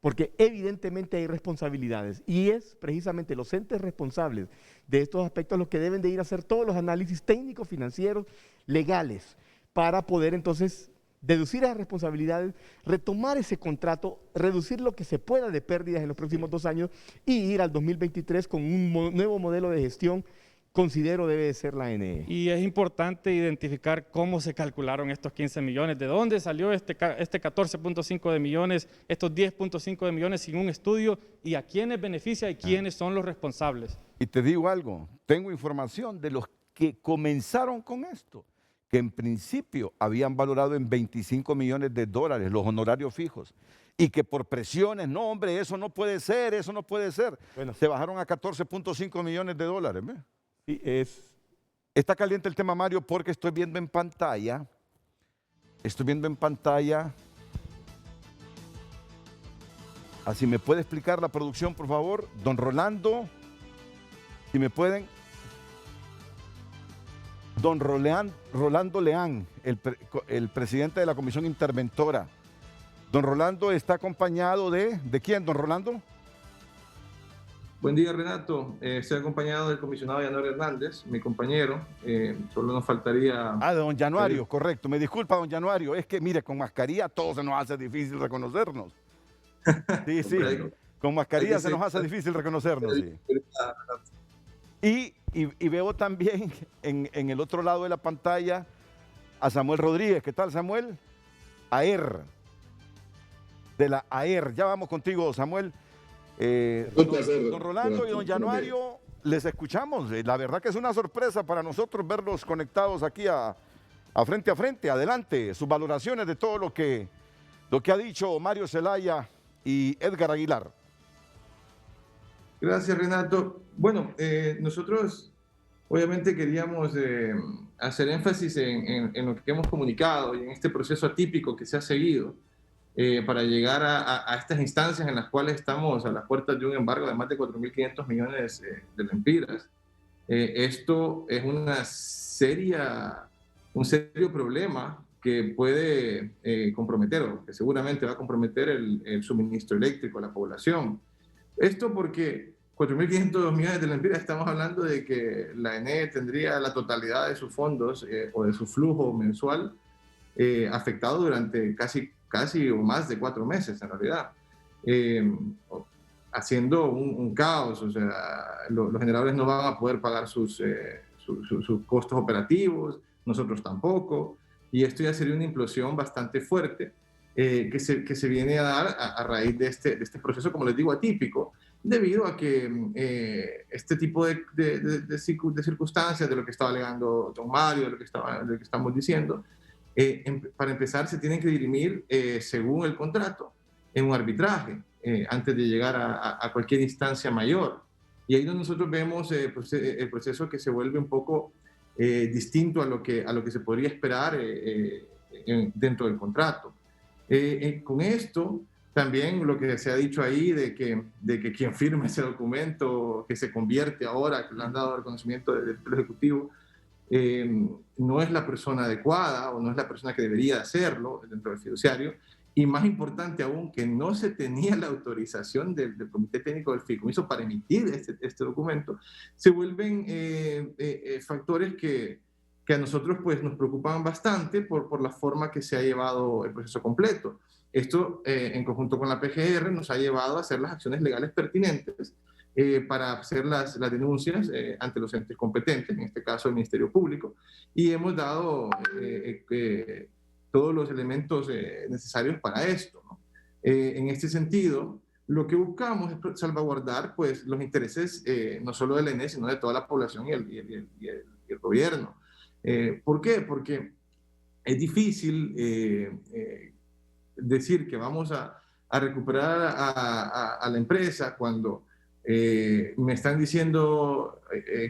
porque evidentemente hay responsabilidades y es precisamente los entes responsables de estos aspectos los que deben de ir a hacer todos los análisis técnicos, financieros, legales, para poder entonces deducir esas responsabilidades, retomar ese contrato, reducir lo que se pueda de pérdidas en los próximos 2 años y ir al 2023 con un nuevo modelo de gestión. Considero debe de ser la NE. Y es importante identificar cómo se calcularon estos 15 millones, de dónde salió este 14.5 de millones, estos 10.5 de millones sin un estudio y a quiénes beneficia y quiénes son los responsables. Y te digo algo, tengo información de los que comenzaron con esto, que en principio habían valorado en 25 millones de dólares los honorarios fijos y que por presiones, no hombre, eso no puede ser, eso no puede ser, Bueno, se bajaron a 14.5 millones de dólares. ¿Ve? sí, Está caliente el tema, Mario, porque estoy viendo en pantalla, así me puede explicar la producción, por favor, don Rolando, si me pueden, don Rolando Leán, el presidente de la Comisión Interventora. Don Rolando está acompañado ¿de quién, don Rolando? Buen día, Renato. Estoy acompañado del comisionado Januario Hernández, mi compañero. Solo nos faltaría... Ah, de don Januario, correcto. Me disculpa, don Januario. Es que, mire, con mascarilla todo se nos hace difícil reconocernos. Sí, sí. Con mascarilla se nos hace difícil reconocernos. Sí. Y veo también en el otro lado de la pantalla a Samuel Rodríguez. ¿Qué tal, Samuel? AER. De la AER. Ya vamos contigo, Samuel. Don Rolando y don Januario, les escuchamos. La verdad que es una sorpresa para nosotros verlos conectados aquí a frente. Adelante, sus valoraciones de todo lo que ha dicho Mario Zelaya y Edgar Aguilar. Gracias, Renato. Bueno, nosotros obviamente queríamos hacer énfasis en lo que hemos comunicado y en este proceso atípico que se ha seguido para llegar a estas instancias en las cuales estamos a las puertas de un embargo de más de 4.500 millones de lempiras. Esto es un serio problema que puede comprometer, o que seguramente va a comprometer el suministro eléctrico a la población. Esto porque 4.500 millones de lempiras, estamos hablando de que la ENE tendría la totalidad de sus fondos o de su flujo mensual afectado durante casi o más de 4 meses en realidad, haciendo un caos. O sea, los generadores no van a poder pagar sus costos operativos, nosotros tampoco, y esto ya sería una implosión bastante fuerte que se viene a dar a raíz de este proceso, como les digo, atípico, debido a que este tipo de circunstancias, de lo que estaba alegando don Mario, de lo que estamos diciendo, para empezar, se tienen que dirimir según el contrato, en un arbitraje, antes de llegar a cualquier instancia mayor. Y ahí donde nosotros vemos el proceso que se vuelve un poco distinto a lo que se podría esperar dentro del contrato. Con esto, también lo que se ha dicho ahí de que quien firme ese documento, que se convierte ahora, que le han dado el conocimiento del Ejecutivo, no es la persona adecuada o no es la persona que debería hacerlo dentro del fiduciario, y más importante aún, que no se tenía la autorización del Comité Técnico del Fideicomiso para emitir este documento, se vuelven factores que a nosotros pues, nos preocupan bastante por la forma que se ha llevado el proceso completo. Esto, en conjunto con la PGR, nos ha llevado a hacer las acciones legales pertinentes para hacer las denuncias ante los entes competentes, en este caso el Ministerio Público, y hemos dado todos los elementos necesarios para esto, ¿no? En este sentido, lo que buscamos es salvaguardar pues, los intereses no solo del ENE, sino de toda la población y el gobierno. ¿Por qué? Porque es difícil decir que vamos a recuperar a la empresa cuando me están diciendo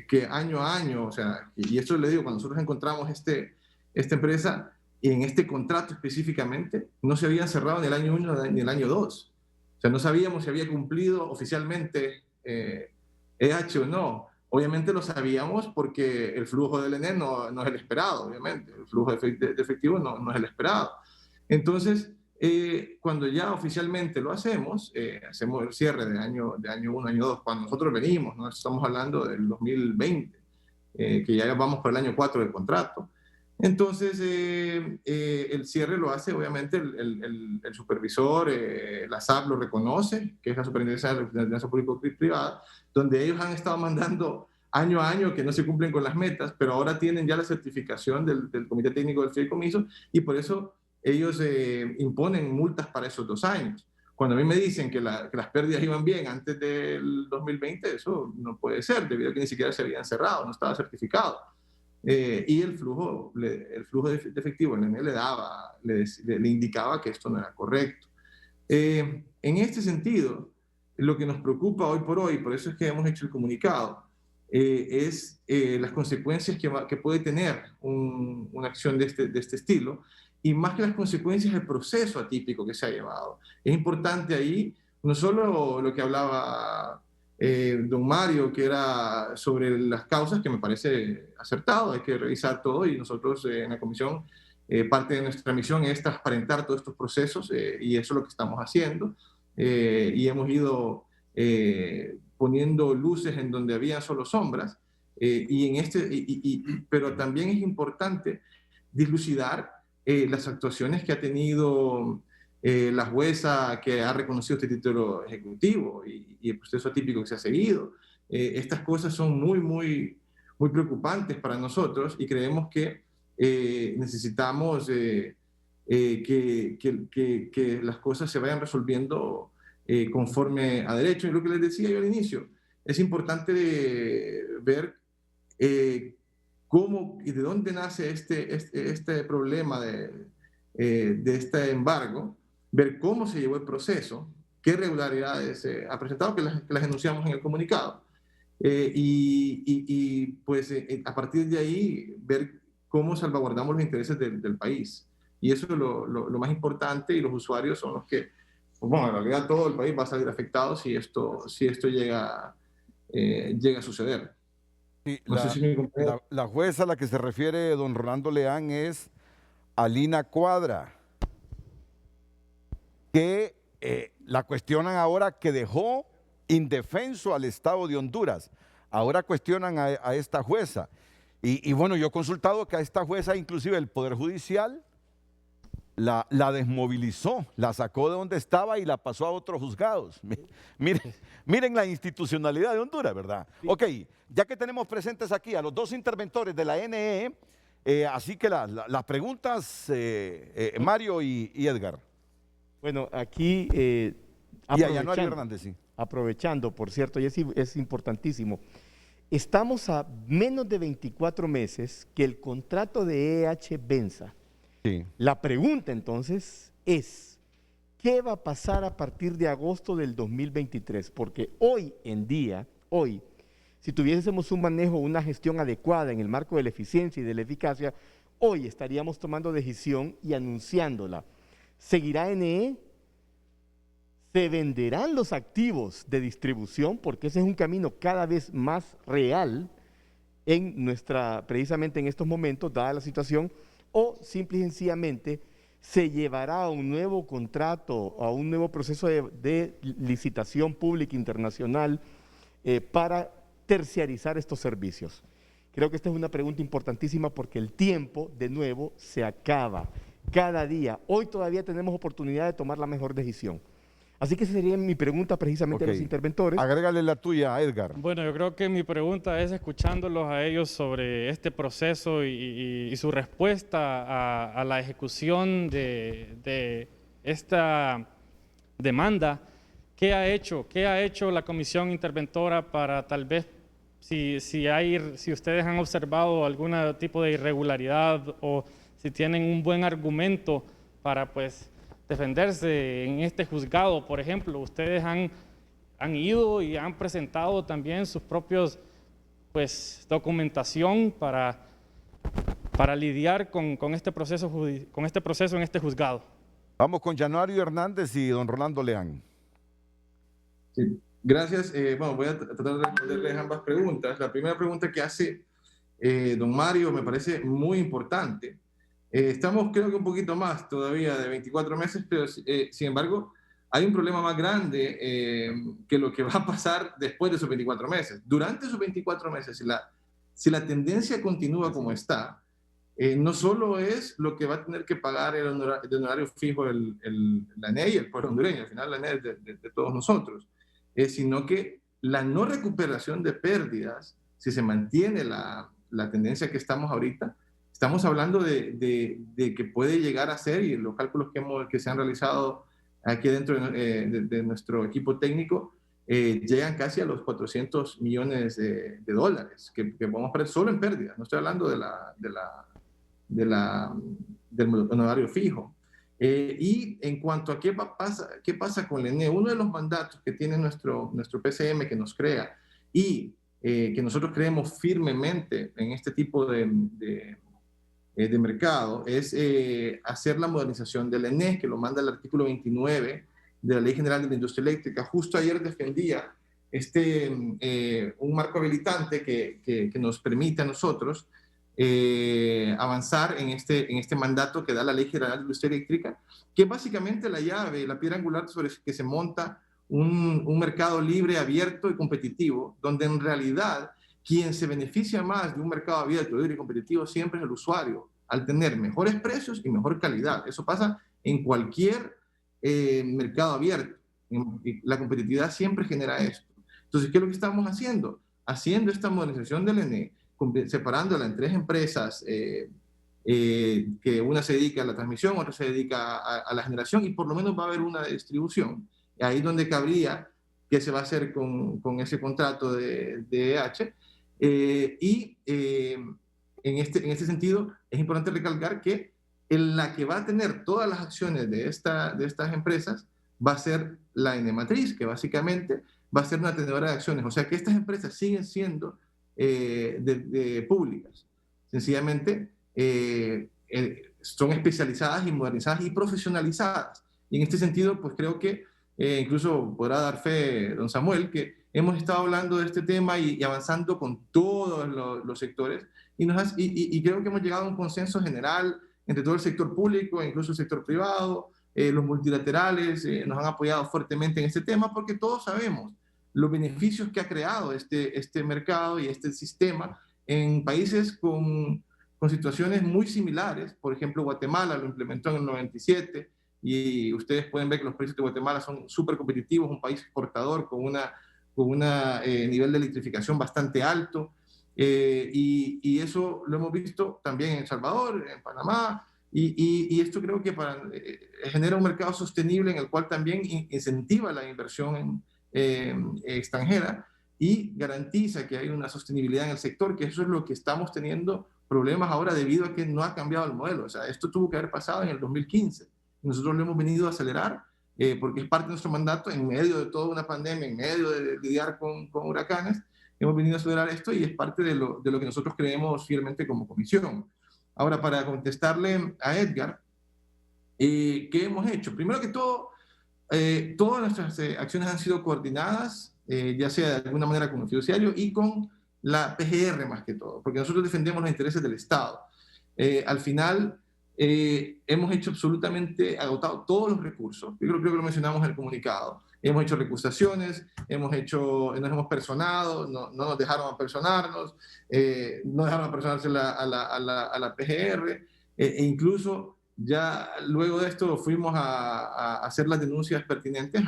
que año a año, o sea, y esto le digo, cuando nosotros encontramos esta empresa, y en este contrato específicamente, no se habían cerrado en el año 1 ni el año 2. O sea, no sabíamos si había cumplido oficialmente EH o no. Obviamente lo sabíamos porque el flujo del ENE no es el esperado, obviamente. El flujo de efectivo no es el esperado. Entonces, cuando ya oficialmente lo hacemos el cierre de año 1, año 2, cuando nosotros venimos, ¿no? Estamos hablando del 2020, que ya vamos por el año 4 del contrato. Entonces, el cierre lo hace obviamente el supervisor, la SAP lo reconoce, que es la Superintendencia de Alianza Público-Privada, donde ellos han estado mandando año a año que no se cumplen con las metas, pero ahora tienen ya la certificación del Comité Técnico del Fideicomiso y por eso ellos imponen multas para esos 2 años. Cuando a mí me dicen que las pérdidas iban bien antes del 2020, eso no puede ser, debido a que ni siquiera se habían cerrado, no estaba certificado. Y el flujo de efectivo el ENE le indicaba que esto no era correcto. En este sentido, lo que nos preocupa hoy por eso es que hemos hecho el comunicado, es las consecuencias que puede tener una acción de este estilo, y más que las consecuencias, el proceso atípico que se ha llevado. Es importante ahí, no solo lo que hablaba don Mario, que era sobre las causas, que me parece acertado, hay que revisar todo, y nosotros en la comisión, parte de nuestra misión es transparentar todos estos procesos, y eso es lo que estamos haciendo, y hemos ido poniendo luces en donde había solo sombras, pero también es importante dilucidar las actuaciones que ha tenido la jueza que ha reconocido este título ejecutivo y el proceso atípico que se ha seguido. Estas cosas son muy preocupantes para nosotros y creemos que necesitamos que las cosas se vayan resolviendo conforme a derecho. Y lo que les decía yo al inicio, es importante ver cómo y de dónde nace este problema de este embargo, ver cómo se llevó el proceso, qué irregularidades ha presentado, que las enunciamos en el comunicado, pues a partir de ahí ver cómo salvaguardamos los intereses del país. Y eso es lo más importante, y los usuarios son los que, bueno, en realidad todo el país va a salir afectado si esto llega a suceder. Sí, no sé si la jueza a la que se refiere don Rolando Leán es Alina Cuadra, que la cuestionan ahora, que dejó indefenso al Estado de Honduras. Ahora cuestionan a esta jueza. Y bueno, yo he consultado que a esta jueza inclusive el Poder Judicial la desmovilizó, la sacó de donde estaba y la pasó a otros juzgados. Miren la institucionalidad de Honduras, ¿verdad? Sí. Ok, ya que tenemos presentes aquí a los 2 interventores de la NE, así que las preguntas, Mario y Edgar. Bueno, aquí Hernández, sí. Aprovechando, por cierto, y es importantísimo, estamos a menos de 24 meses que el contrato de EH venza. Sí. La pregunta entonces es, ¿qué va a pasar a partir de agosto del 2023? Porque hoy en día, si tuviésemos un manejo, una gestión adecuada en el marco de la eficiencia y de la eficacia, hoy estaríamos tomando decisión y anunciándola. ¿Seguirá NE? ¿Se venderán los activos de distribución? Porque ese es un camino cada vez más real precisamente en estos momentos, dada la situación, o simple y sencillamente se llevará a un nuevo contrato, a un nuevo proceso de licitación pública internacional para terciarizar estos servicios. Creo que esta es una pregunta importantísima porque el tiempo, de nuevo, se acaba cada día. Hoy todavía tenemos oportunidad de tomar la mejor decisión. Así que esa sería mi pregunta precisamente a los interventores. Agrégale la tuya, Edgar. Bueno, yo creo que mi pregunta es, escuchándolos a ellos sobre este proceso y su respuesta a la ejecución de esta demanda, ¿qué ha hecho la comisión interventora para tal vez, si ustedes han observado algún tipo de irregularidad o si tienen un buen argumento para pues defenderse en este juzgado. Por ejemplo, ustedes han ido y han presentado también sus propios, pues, documentación para lidiar con este proceso en este juzgado. Vamos con Januario Hernández y don Rolando Leán. Sí, gracias. Bueno, voy a tratar de responderles ambas preguntas. La primera pregunta que hace don Mario me parece muy importante. Estamos, creo que un poquito más todavía de 24 meses, pero sin embargo, hay un problema más grande que lo que va a pasar después de esos 24 meses. Durante esos 24 meses, si la tendencia continúa como está, no solo es lo que va a tener que pagar el honorario fijo la ANE y el pueblo hondureño, al final la ANE es de todos nosotros, sino que la no recuperación de pérdidas, si se mantiene la tendencia que estamos ahorita, estamos hablando de que puede llegar a ser, y los cálculos que se han realizado aquí dentro de nuestro equipo técnico, llegan casi a los 400 millones de dólares que vamos a perder solo en pérdidas. No estoy hablando del honorario fijo. Y en cuanto a qué pasa con el ENE, uno de los mandatos que tiene nuestro PCM que nos crea y que nosotros creemos firmemente en este tipo de mercado es hacer la modernización del ENE, que lo manda el artículo 29 de la Ley General de la Industria Eléctrica. Justo ayer defendía un marco habilitante que nos permite a nosotros avanzar en este mandato que da la Ley General de la Industria Eléctrica, que es básicamente la llave, la piedra angular sobre que se monta un mercado libre, abierto y competitivo, donde en realidad quien se beneficia más de un mercado abierto, libre y competitivo siempre es el usuario, al tener mejores precios y mejor calidad. Eso pasa en cualquier mercado abierto. La competitividad siempre genera esto. Entonces, ¿qué es lo que estamos haciendo? Haciendo esta modernización del ENE, separándola en 3 empresas, que una se dedica a la transmisión, otra se dedica a la generación, y por lo menos va a haber una de distribución. Ahí donde cabría qué se va a hacer con ese contrato de EH. En este sentido, es importante recalcar que la que va a tener todas las acciones de estas empresas va a ser la ENE Matriz, que básicamente va a ser una tenedora de acciones. O sea que estas empresas siguen siendo públicas. Sencillamente son especializadas y modernizadas y profesionalizadas. Y en este sentido, pues creo que incluso podrá dar fe don Samuel, que hemos estado hablando de este tema y avanzando con todos los sectores, y creo que hemos llegado a un consenso general entre todo el sector público, incluso el sector privado, los multilaterales nos han apoyado fuertemente en este tema, porque todos sabemos los beneficios que ha creado este mercado y este sistema en países con situaciones muy similares. Por ejemplo, Guatemala lo implementó en el 97, y ustedes pueden ver que los precios de Guatemala son súper competitivos, un país exportador con un nivel de electrificación bastante alto, y eso lo hemos visto también en El Salvador, en Panamá, y esto creo que genera un mercado sostenible en el cual también incentiva la inversión extranjera y garantiza que hay una sostenibilidad en el sector, que eso es lo que estamos teniendo problemas ahora debido a que no ha cambiado el modelo. O sea, esto tuvo que haber pasado en el 2015. Nosotros lo hemos venido a acelerar porque es parte de nuestro mandato en medio de toda una pandemia, en medio de lidiar con huracanes. Hemos venido a acelerar esto y es parte de lo que nosotros creemos fielmente como comisión. Ahora, para contestarle a Edgar, ¿qué hemos hecho? Primero que todo, todas nuestras acciones han sido coordinadas, ya sea de alguna manera con el fiduciario y con la PGR más que todo, porque nosotros defendemos los intereses del Estado. Al final, hemos hecho agotado todos los recursos. Yo creo que lo mencionamos en el comunicado. Hemos hecho recusaciones, nos hemos personado, no nos dejaron apersonarnos, no dejaron apersonarse a la PGR, e incluso ya luego de esto fuimos a hacer las denuncias pertinentes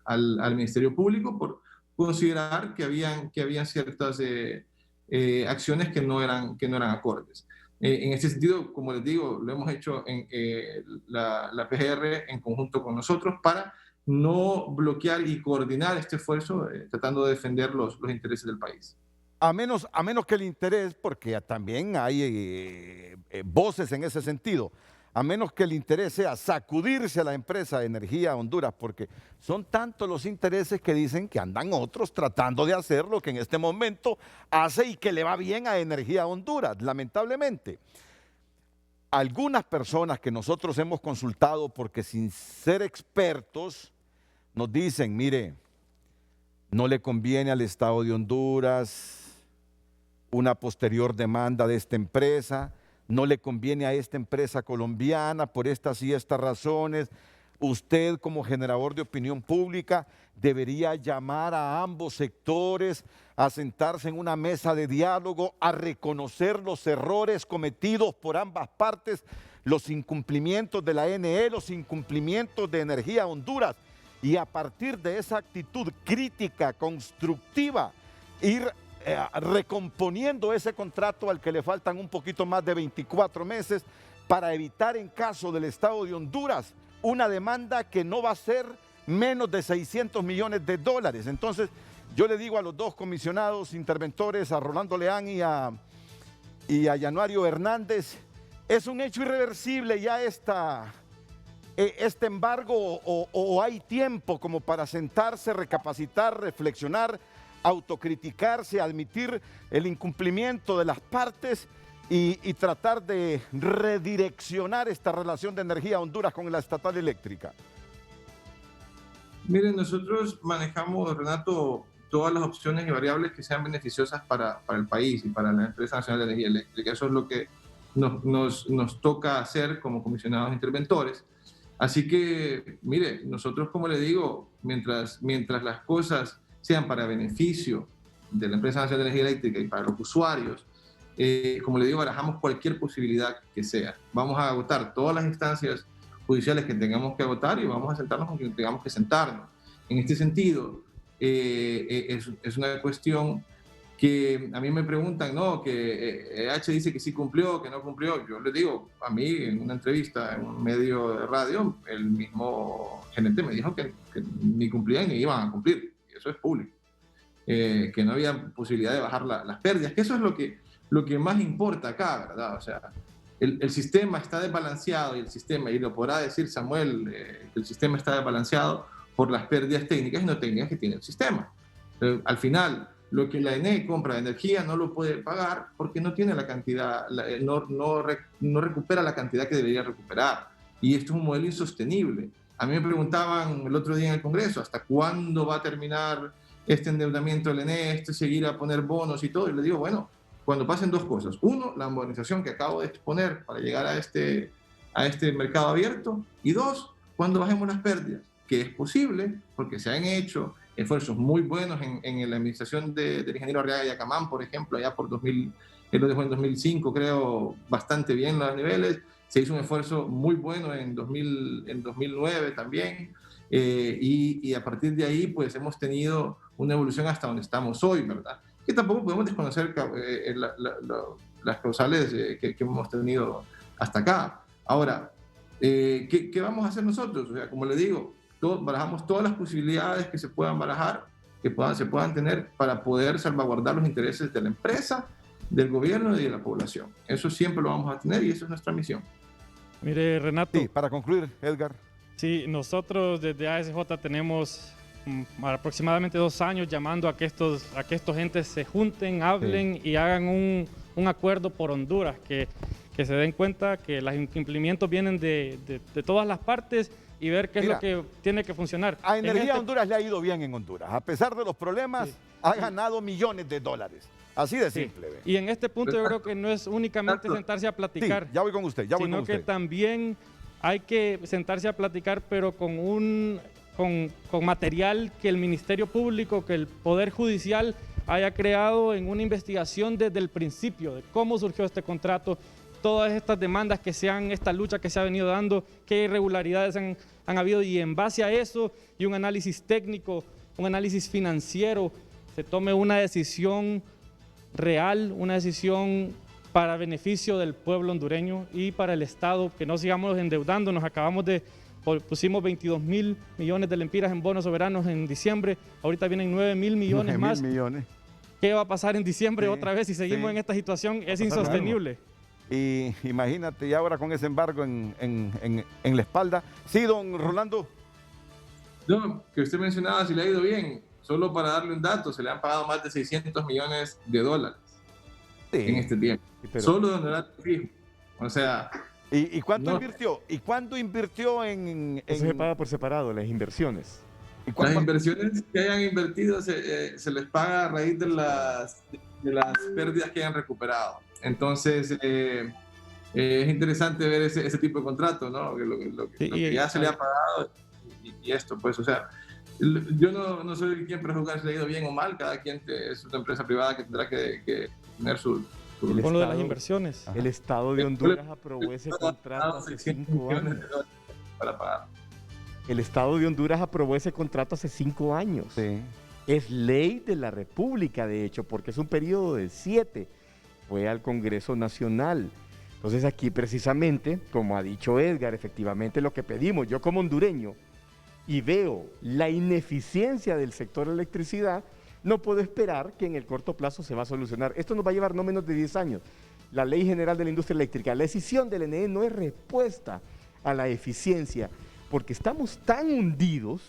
al Ministerio Público por considerar que habían ciertas acciones que no eran acordes. En este sentido, como les digo, lo hemos hecho en la PGR en conjunto con nosotros para no bloquear y coordinar este esfuerzo, tratando de defender los intereses del país. A menos que el interés, porque también hay voces en ese sentido, a menos que el interés sea sacudirse a la empresa de Energía Honduras, porque son tantos los intereses que dicen que andan otros tratando de hacer lo que en este momento hace y que le va bien a Energía Honduras, lamentablemente. Algunas personas que nosotros hemos consultado, porque sin ser expertos, nos dicen, mire, no le conviene al Estado de Honduras una posterior demanda de esta empresa, no le conviene a esta empresa colombiana por estas y estas razones. Usted, como generador de opinión pública, debería llamar a ambos sectores a sentarse en una mesa de diálogo, a reconocer los errores cometidos por ambas partes, los incumplimientos de la ANE, los incumplimientos de Energía Honduras, y a partir de esa actitud crítica, constructiva, ir recomponiendo ese contrato al que le faltan un poquito más de 24 meses para evitar, en caso del Estado de Honduras, una demanda que no va a ser menos de 600 millones de dólares. Entonces, yo le digo a los dos comisionados interventores, a Rolando Leán y a Yanuario Hernández, es un hecho irreversible ya este embargo, o hay tiempo como para sentarse, recapacitar, reflexionar, autocriticarse, admitir el incumplimiento de las partes y tratar de redireccionar esta relación de Energía Honduras con la estatal eléctrica? Miren, nosotros manejamos, Renato, todas las opciones y variables que sean beneficiosas para el país y para la Empresa Nacional de Energía Eléctrica. Eso es lo que nos toca hacer como comisionados interventores. Así que, mire, nosotros, como le digo, mientras las cosas sean para beneficio de la Empresa Nacional de Energía Eléctrica y para los usuarios, como le digo, barajamos cualquier posibilidad que sea. Vamos a agotar todas las instancias judiciales que tengamos que agotar y vamos a sentarnos con quien tengamos que sentarnos. En este sentido, es una cuestión que a mí me preguntan, ¿no? Que EH dice que sí cumplió, que no cumplió. Yo les digo, a mí en una entrevista en un medio de radio, el mismo gerente me dijo que ni cumplían ni iban a cumplir. Eso es público, que no había posibilidad de bajar las pérdidas, que eso es lo que más importa acá, ¿verdad? O sea, el sistema está desbalanceado y lo podrá decir Samuel, que el sistema está desbalanceado por las pérdidas técnicas y no técnicas que tiene el sistema. Al final, lo que la ENE compra de energía no lo puede pagar porque no tiene la cantidad, no recupera la cantidad que debería recuperar, y esto es un modelo insostenible. A mí me preguntaban el otro día en el Congreso, ¿hasta cuándo va a terminar este endeudamiento del ENE, seguir a poner bonos y todo? Y le digo, bueno, cuando pasen dos cosas. Uno, la modernización que acabo de exponer para llegar a este mercado abierto. Y dos, cuando bajemos las pérdidas, que es posible porque se han hecho esfuerzos muy buenos en la administración del ingeniero Arriaga Yacamán, por ejemplo, allá por 2000, él lo dejó en 2005, creo, bastante bien los niveles. Se hizo un esfuerzo muy bueno en 2009 también, y a partir de ahí pues hemos tenido una evolución hasta donde estamos hoy, ¿verdad? Que tampoco podemos desconocer las causales que hemos tenido hasta acá. Ahora, ¿qué vamos a hacer nosotros? O sea, como le digo, barajamos todas las posibilidades que se puedan barajar, se puedan tener para poder salvaguardar los intereses de la empresa, del gobierno y de la población. Eso siempre lo vamos a tener y esa es nuestra misión. Mire, Renato. Sí, para concluir, Edgar. Sí, nosotros desde ASJ tenemos aproximadamente 2 años llamando a que estos entes se junten, hablen y hagan un acuerdo por Honduras, que se den cuenta que los incumplimientos vienen de todas las partes y ver qué es lo que tiene que funcionar. A Energía Honduras le ha ido bien en Honduras. A pesar de los problemas, ha ganado millones de dólares. Así de simple. Y en este punto yo creo que no es únicamente sentarse a platicar. Sí, ya voy con usted, sino que también hay que sentarse a platicar, pero con material que el Ministerio Público, que el Poder Judicial haya creado en una investigación desde el principio de cómo surgió este contrato, todas estas demandas esta lucha que se ha venido dando, qué irregularidades han habido, y en base a eso y un análisis técnico, un análisis financiero, se tome una decisión real, una decisión para beneficio del pueblo hondureño y para el Estado, que no sigamos endeudándonos. Pusimos 22.000 millones de lempiras en bonos soberanos en diciembre, ahorita vienen 9.000 millones más. ¿Qué va a pasar en diciembre otra vez si seguimos en esta situación? Es insostenible. Y imagínate, y ahora con ese embargo en la espalda. Sí, don Rolando. No, que usted mencionaba si le ha ido bien. Solo para darle un dato, se le han pagado más de $600 millones en este tiempo. Sí, pero- Solo de honorario fijo. O sea, ¿Y cuánto No. invirtió? ¿Y cuándo invirtió Eso se paga por separado, las inversiones. ¿y las cuánto- inversiones que hayan invertido se les paga a raíz de las pérdidas que hayan recuperado. Entonces, es interesante ver ese tipo de contrato, ¿no? Lo que ya se le ha pagado y esto, pues, o sea, yo no soy quien para juzgar si le ha ido bien o mal, cada quien es una empresa privada que tendrá que tener su El Con lo de las Estado- inversiones. El Estado de Honduras aprobó ese contrato hace 600 5 millones años. de dólares para pagar. El Estado de Honduras aprobó ese contrato hace 5 años. Sí. Es ley de la República, de hecho, porque es un periodo de 7. Fue al Congreso Nacional. Entonces aquí precisamente, como ha dicho Edgar, efectivamente lo que pedimos, yo como hondureño, y veo la ineficiencia del sector electricidad, no puedo esperar que en el corto plazo se va a solucionar. Esto nos va a llevar no menos de 10 años. La Ley General de la Industria Eléctrica, la decisión del NE no es respuesta a la eficiencia, porque estamos tan hundidos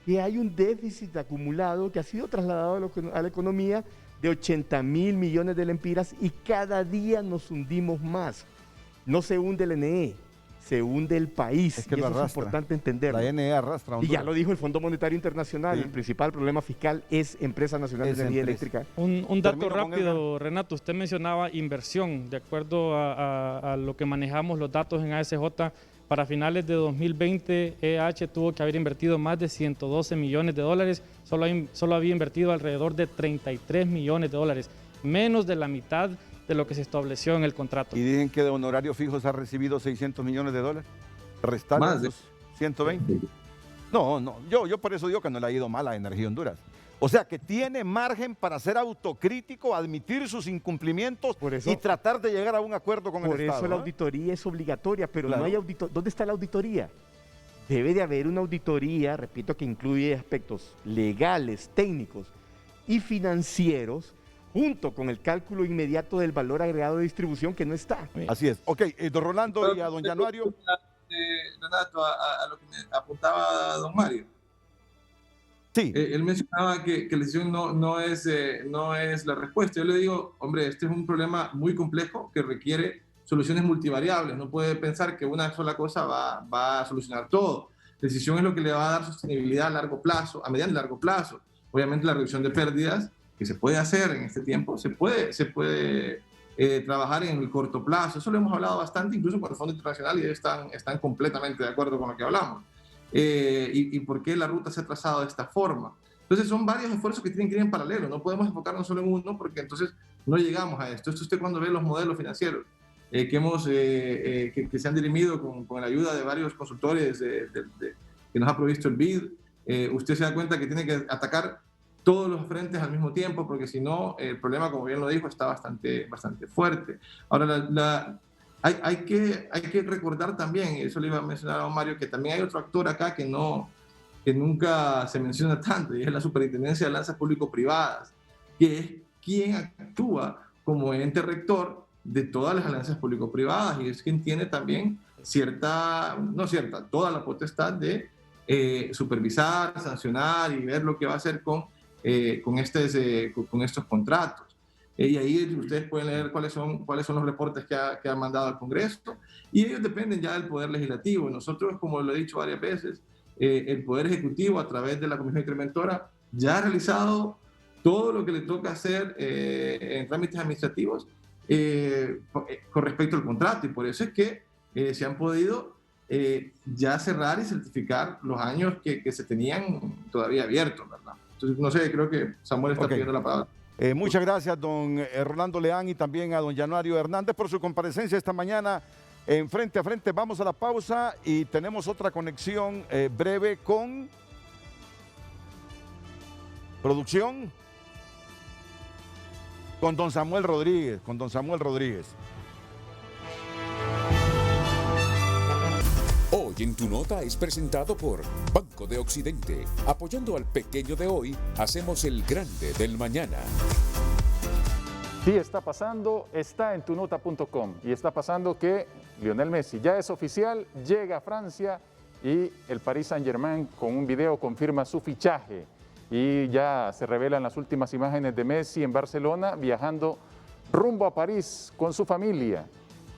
que hay un déficit acumulado que ha sido trasladado a la economía de 80.000 millones de lempiras y cada día nos hundimos más. No se hunde el NE, se hunde el país. Es que y lo eso es arrastra. importante entenderlo. La NE arrastra a Y ya Honduras. lo dijo el Fondo Monetario Internacional, Sí. el principal problema fiscal es Empresa Nacional Es de Energía empresa. Eléctrica. Un dato Termino con rápido, Renato. Usted mencionaba inversión. De acuerdo a lo que manejamos los datos en ASJ, para finales de 2020, EH tuvo que haber invertido más de 112 millones de dólares. Solo había invertido alrededor de 33 millones de dólares, menos de la mitad de lo que se estableció en el contrato. Y dicen que de honorarios fijos ha recibido $600 millones. Restarle Más de- esos 120. No, yo por eso digo que no le ha ido mal a Energía Honduras. O sea, que tiene margen para ser autocrítico, admitir sus incumplimientos Por eso- y tratar de llegar a un acuerdo con Por el eso Estado. la ¿no? auditoría es obligatoria, pero Claro. no hay auditoría. ¿Dónde está la auditoría? Debe de haber una auditoría, repito, que incluye aspectos legales, técnicos y financieros, junto con el cálculo inmediato del valor agregado de distribución que no está. Así es. Ok, don Rolando y a don Januario. Renato, a lo que me apuntaba don Mario. Sí, Él mencionaba que la decisión no es la respuesta. Yo le digo, hombre, este es un problema muy complejo que requiere soluciones multivariables. No puede pensar que una sola cosa va a solucionar todo. La decisión es lo que le va a dar sostenibilidad a largo plazo, a mediano y largo plazo. Obviamente la reducción de pérdidas que se puede hacer en este tiempo, se puede trabajar en el corto plazo. Eso lo hemos hablado bastante, incluso con el Fondo Internacional, y ellos están completamente de acuerdo con lo que hablamos. Y por qué la ruta se ha trazado de esta forma. Entonces son varios esfuerzos que tienen que ir en paralelo, no podemos enfocarnos solo en uno porque entonces no llegamos a esto. Esto usted cuando ve los modelos financieros que se han dirimido con la ayuda de varios consultores que nos ha provisto el BID, usted se da cuenta que tiene que atacar todos los frentes al mismo tiempo porque si no el problema, como bien lo dijo, está bastante fuerte. Ahora, hay que recordar también, y eso le iba a mencionar a don Mario, que también hay otro actor acá que nunca se menciona tanto, y es la Superintendencia de Alianzas Público-Privadas, que es quien actúa como ente rector de todas las alianzas público-privadas, y es quien tiene también toda la potestad de supervisar, sancionar y ver lo que va a hacer con estos contratos. Y ahí ustedes pueden leer cuáles son los reportes que han mandado al Congreso, y ellos dependen ya del Poder Legislativo. Nosotros, como lo he dicho varias veces, el Poder Ejecutivo, a través de la Comisión Incrementora, ya ha realizado todo lo que le toca hacer en trámites administrativos con respecto al contrato, y por eso es que se han podido ya cerrar y certificar los años que se tenían todavía abiertos, ¿verdad? Entonces, no sé, creo que Samuel está pidiendo la palabra. muchas gracias, don Rolando Leán, y también a don Januario Hernández por su comparecencia esta mañana en Frente a Frente. Vamos a la pausa y tenemos otra conexión breve con producción, con don Samuel Rodríguez, Hoy en Tu Nota es presentado por Banco de Occidente. Apoyando al pequeño de hoy, hacemos el grande del mañana. Sí, está pasando, está en tunota.com y está pasando que Lionel Messi ya es oficial, llega a Francia y el Paris Saint-Germain con un video confirma su fichaje y ya se revelan las últimas imágenes de Messi en Barcelona viajando rumbo a París con su familia.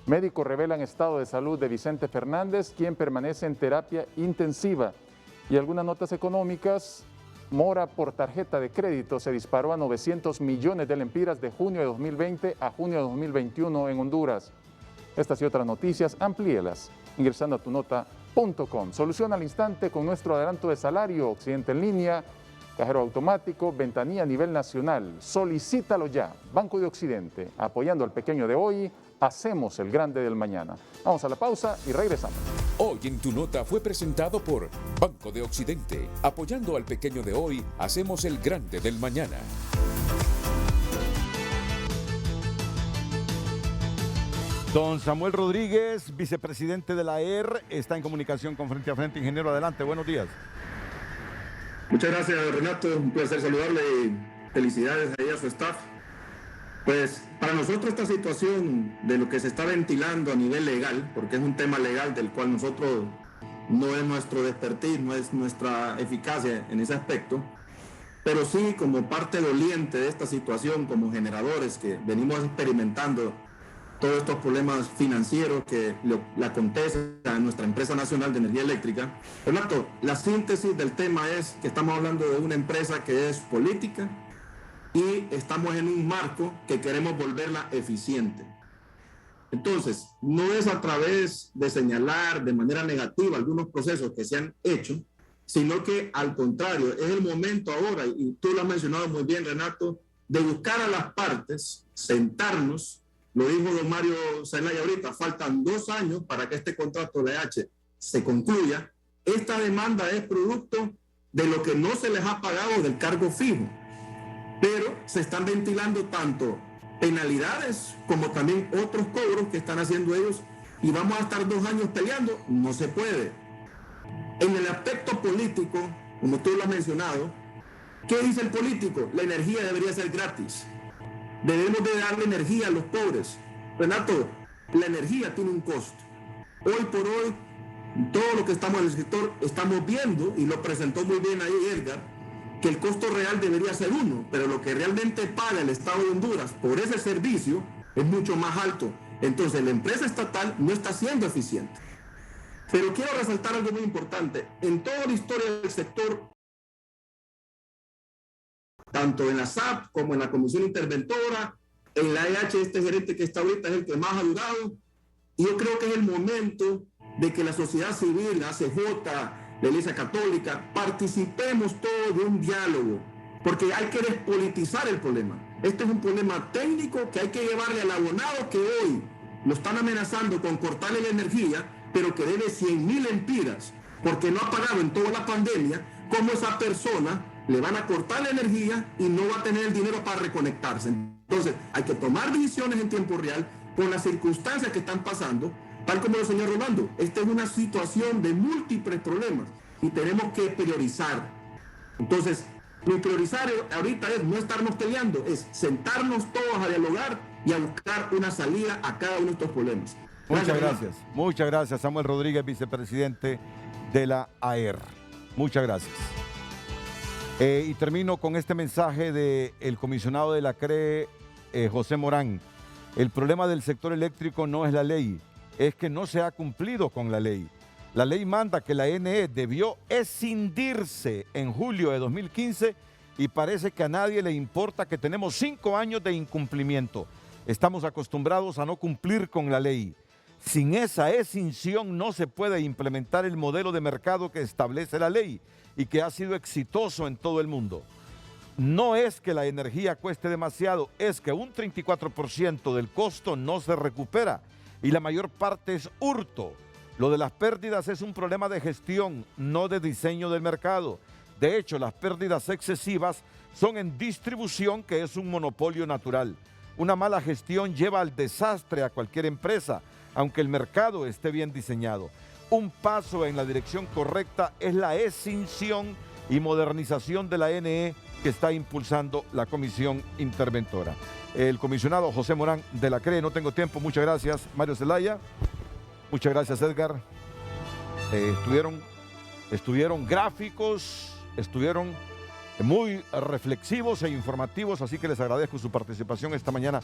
Médicos revelan estado de salud de Vicente Fernández, quien permanece en terapia intensiva. Y algunas notas económicas. Mora por tarjeta de crédito se disparó a 900 millones de lempiras de junio de 2020 a junio de 2021 en Honduras. Estas y otras noticias, amplíelas ingresando a tunota.com. Solución al instante con nuestro adelanto de salario, Occidente en línea, cajero automático, ventanilla a nivel nacional. Solicítalo ya. Banco de Occidente, apoyando al pequeño de hoy, hacemos el grande del mañana. Vamos a la pausa y regresamos. Hoy en Tu Nota fue presentado por Banco de Occidente. Apoyando al pequeño de hoy, hacemos el grande del mañana. Don Samuel Rodríguez, vicepresidente de la AER, está en comunicación con Frente a Frente. Ingeniero, adelante, buenos días. Muchas gracias, Renato. Un placer saludarle y felicidades ahí a su staff. Pues para nosotros esta situación de lo que se está ventilando a nivel legal, porque es un tema legal del cual nosotros no es nuestro expertise, no es nuestra eficacia en ese aspecto, pero sí como parte doliente de esta situación, como generadores que venimos experimentando todos estos problemas financieros que le acontecen a nuestra empresa nacional de energía eléctrica. Renato, la síntesis del tema es que estamos hablando de una empresa que es política y estamos en un marco que queremos volverla eficiente. Entonces, no es a través de señalar de manera negativa algunos procesos que se han hecho, sino que al contrario, es el momento ahora, y tú lo has mencionado muy bien, Renato, de buscar a las partes, sentarnos. Lo dijo don Mario Zelaya ahorita, faltan 2 años para que este contrato de H se concluya. Esta demanda es producto de lo que no se les ha pagado del cargo fijo, pero se están ventilando tanto penalidades como también otros cobros que están haciendo ellos y vamos a estar 2 años peleando. No se puede. En el aspecto político, como tú lo has mencionado, ¿qué dice el político? La energía debería ser gratis. Debemos de darle energía a los pobres. Renato, la energía tiene un costo. Hoy por hoy, todo lo que estamos en el sector estamos viendo, y lo presentó muy bien ahí Edgar, que el costo real debería ser 1, pero lo que realmente paga el Estado de Honduras por ese servicio es mucho más alto. Entonces la empresa estatal no está siendo eficiente. Pero quiero resaltar algo muy importante. En toda la historia del sector, tanto en la SAP como en la Comisión Interventora, en la EH, este gerente que está ahorita es el que más ha durado. Y yo creo que es el momento de que la sociedad civil, la ACJ, la Iglesia Católica, participemos todos de un diálogo, porque hay que despolitizar el problema. Este es un problema técnico que hay que llevarle al abonado que hoy lo están amenazando con cortarle la energía, pero que debe 100.000 lempiras, porque no ha pagado en toda la pandemia. ¿Cómo esa persona le van a cortar la energía y no va a tener el dinero para reconectarse? Entonces, hay que tomar decisiones en tiempo real con las circunstancias que están pasando. Tal como el señor Rolando, esta es una situación de múltiples problemas y tenemos que priorizar. Entonces, lo prioritario ahorita es no estarnos peleando, es sentarnos todos a dialogar y a buscar una salida a cada uno de estos problemas. Muchas gracias, Samuel Rodríguez, vicepresidente de la AER. Muchas gracias. Y termino con este mensaje del comisionado de la CRE, José Morán. El problema del sector eléctrico no es la ley, es que no se ha cumplido con la ley. La ley manda que la NE debió escindirse en julio de 2015 y parece que a nadie le importa que tenemos 5 años de incumplimiento. Estamos acostumbrados a no cumplir con la ley. Sin esa escinsión no se puede implementar el modelo de mercado que establece la ley y que ha sido exitoso en todo el mundo. No es que la energía cueste demasiado, es que un 34% del costo no se recupera y la mayor parte es hurto. Lo de las pérdidas es un problema de gestión, no de diseño del mercado. De hecho, las pérdidas excesivas son en distribución, que es un monopolio natural. Una mala gestión lleva al desastre a cualquier empresa, aunque el mercado esté bien diseñado. Un paso en la dirección correcta es la escinsión y modernización de la NE que está impulsando la comisión interventora. El comisionado José Morán de la CRE, no tengo tiempo, muchas gracias. Mario Zelaya, muchas gracias, Edgar. Estuvieron gráficos, estuvieron muy reflexivos e informativos, así que les agradezco su participación esta mañana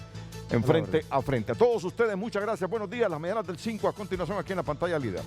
en Frente a Frente. A todos ustedes, muchas gracias, buenos días, las mañanas del 5 a continuación aquí en la pantalla líder.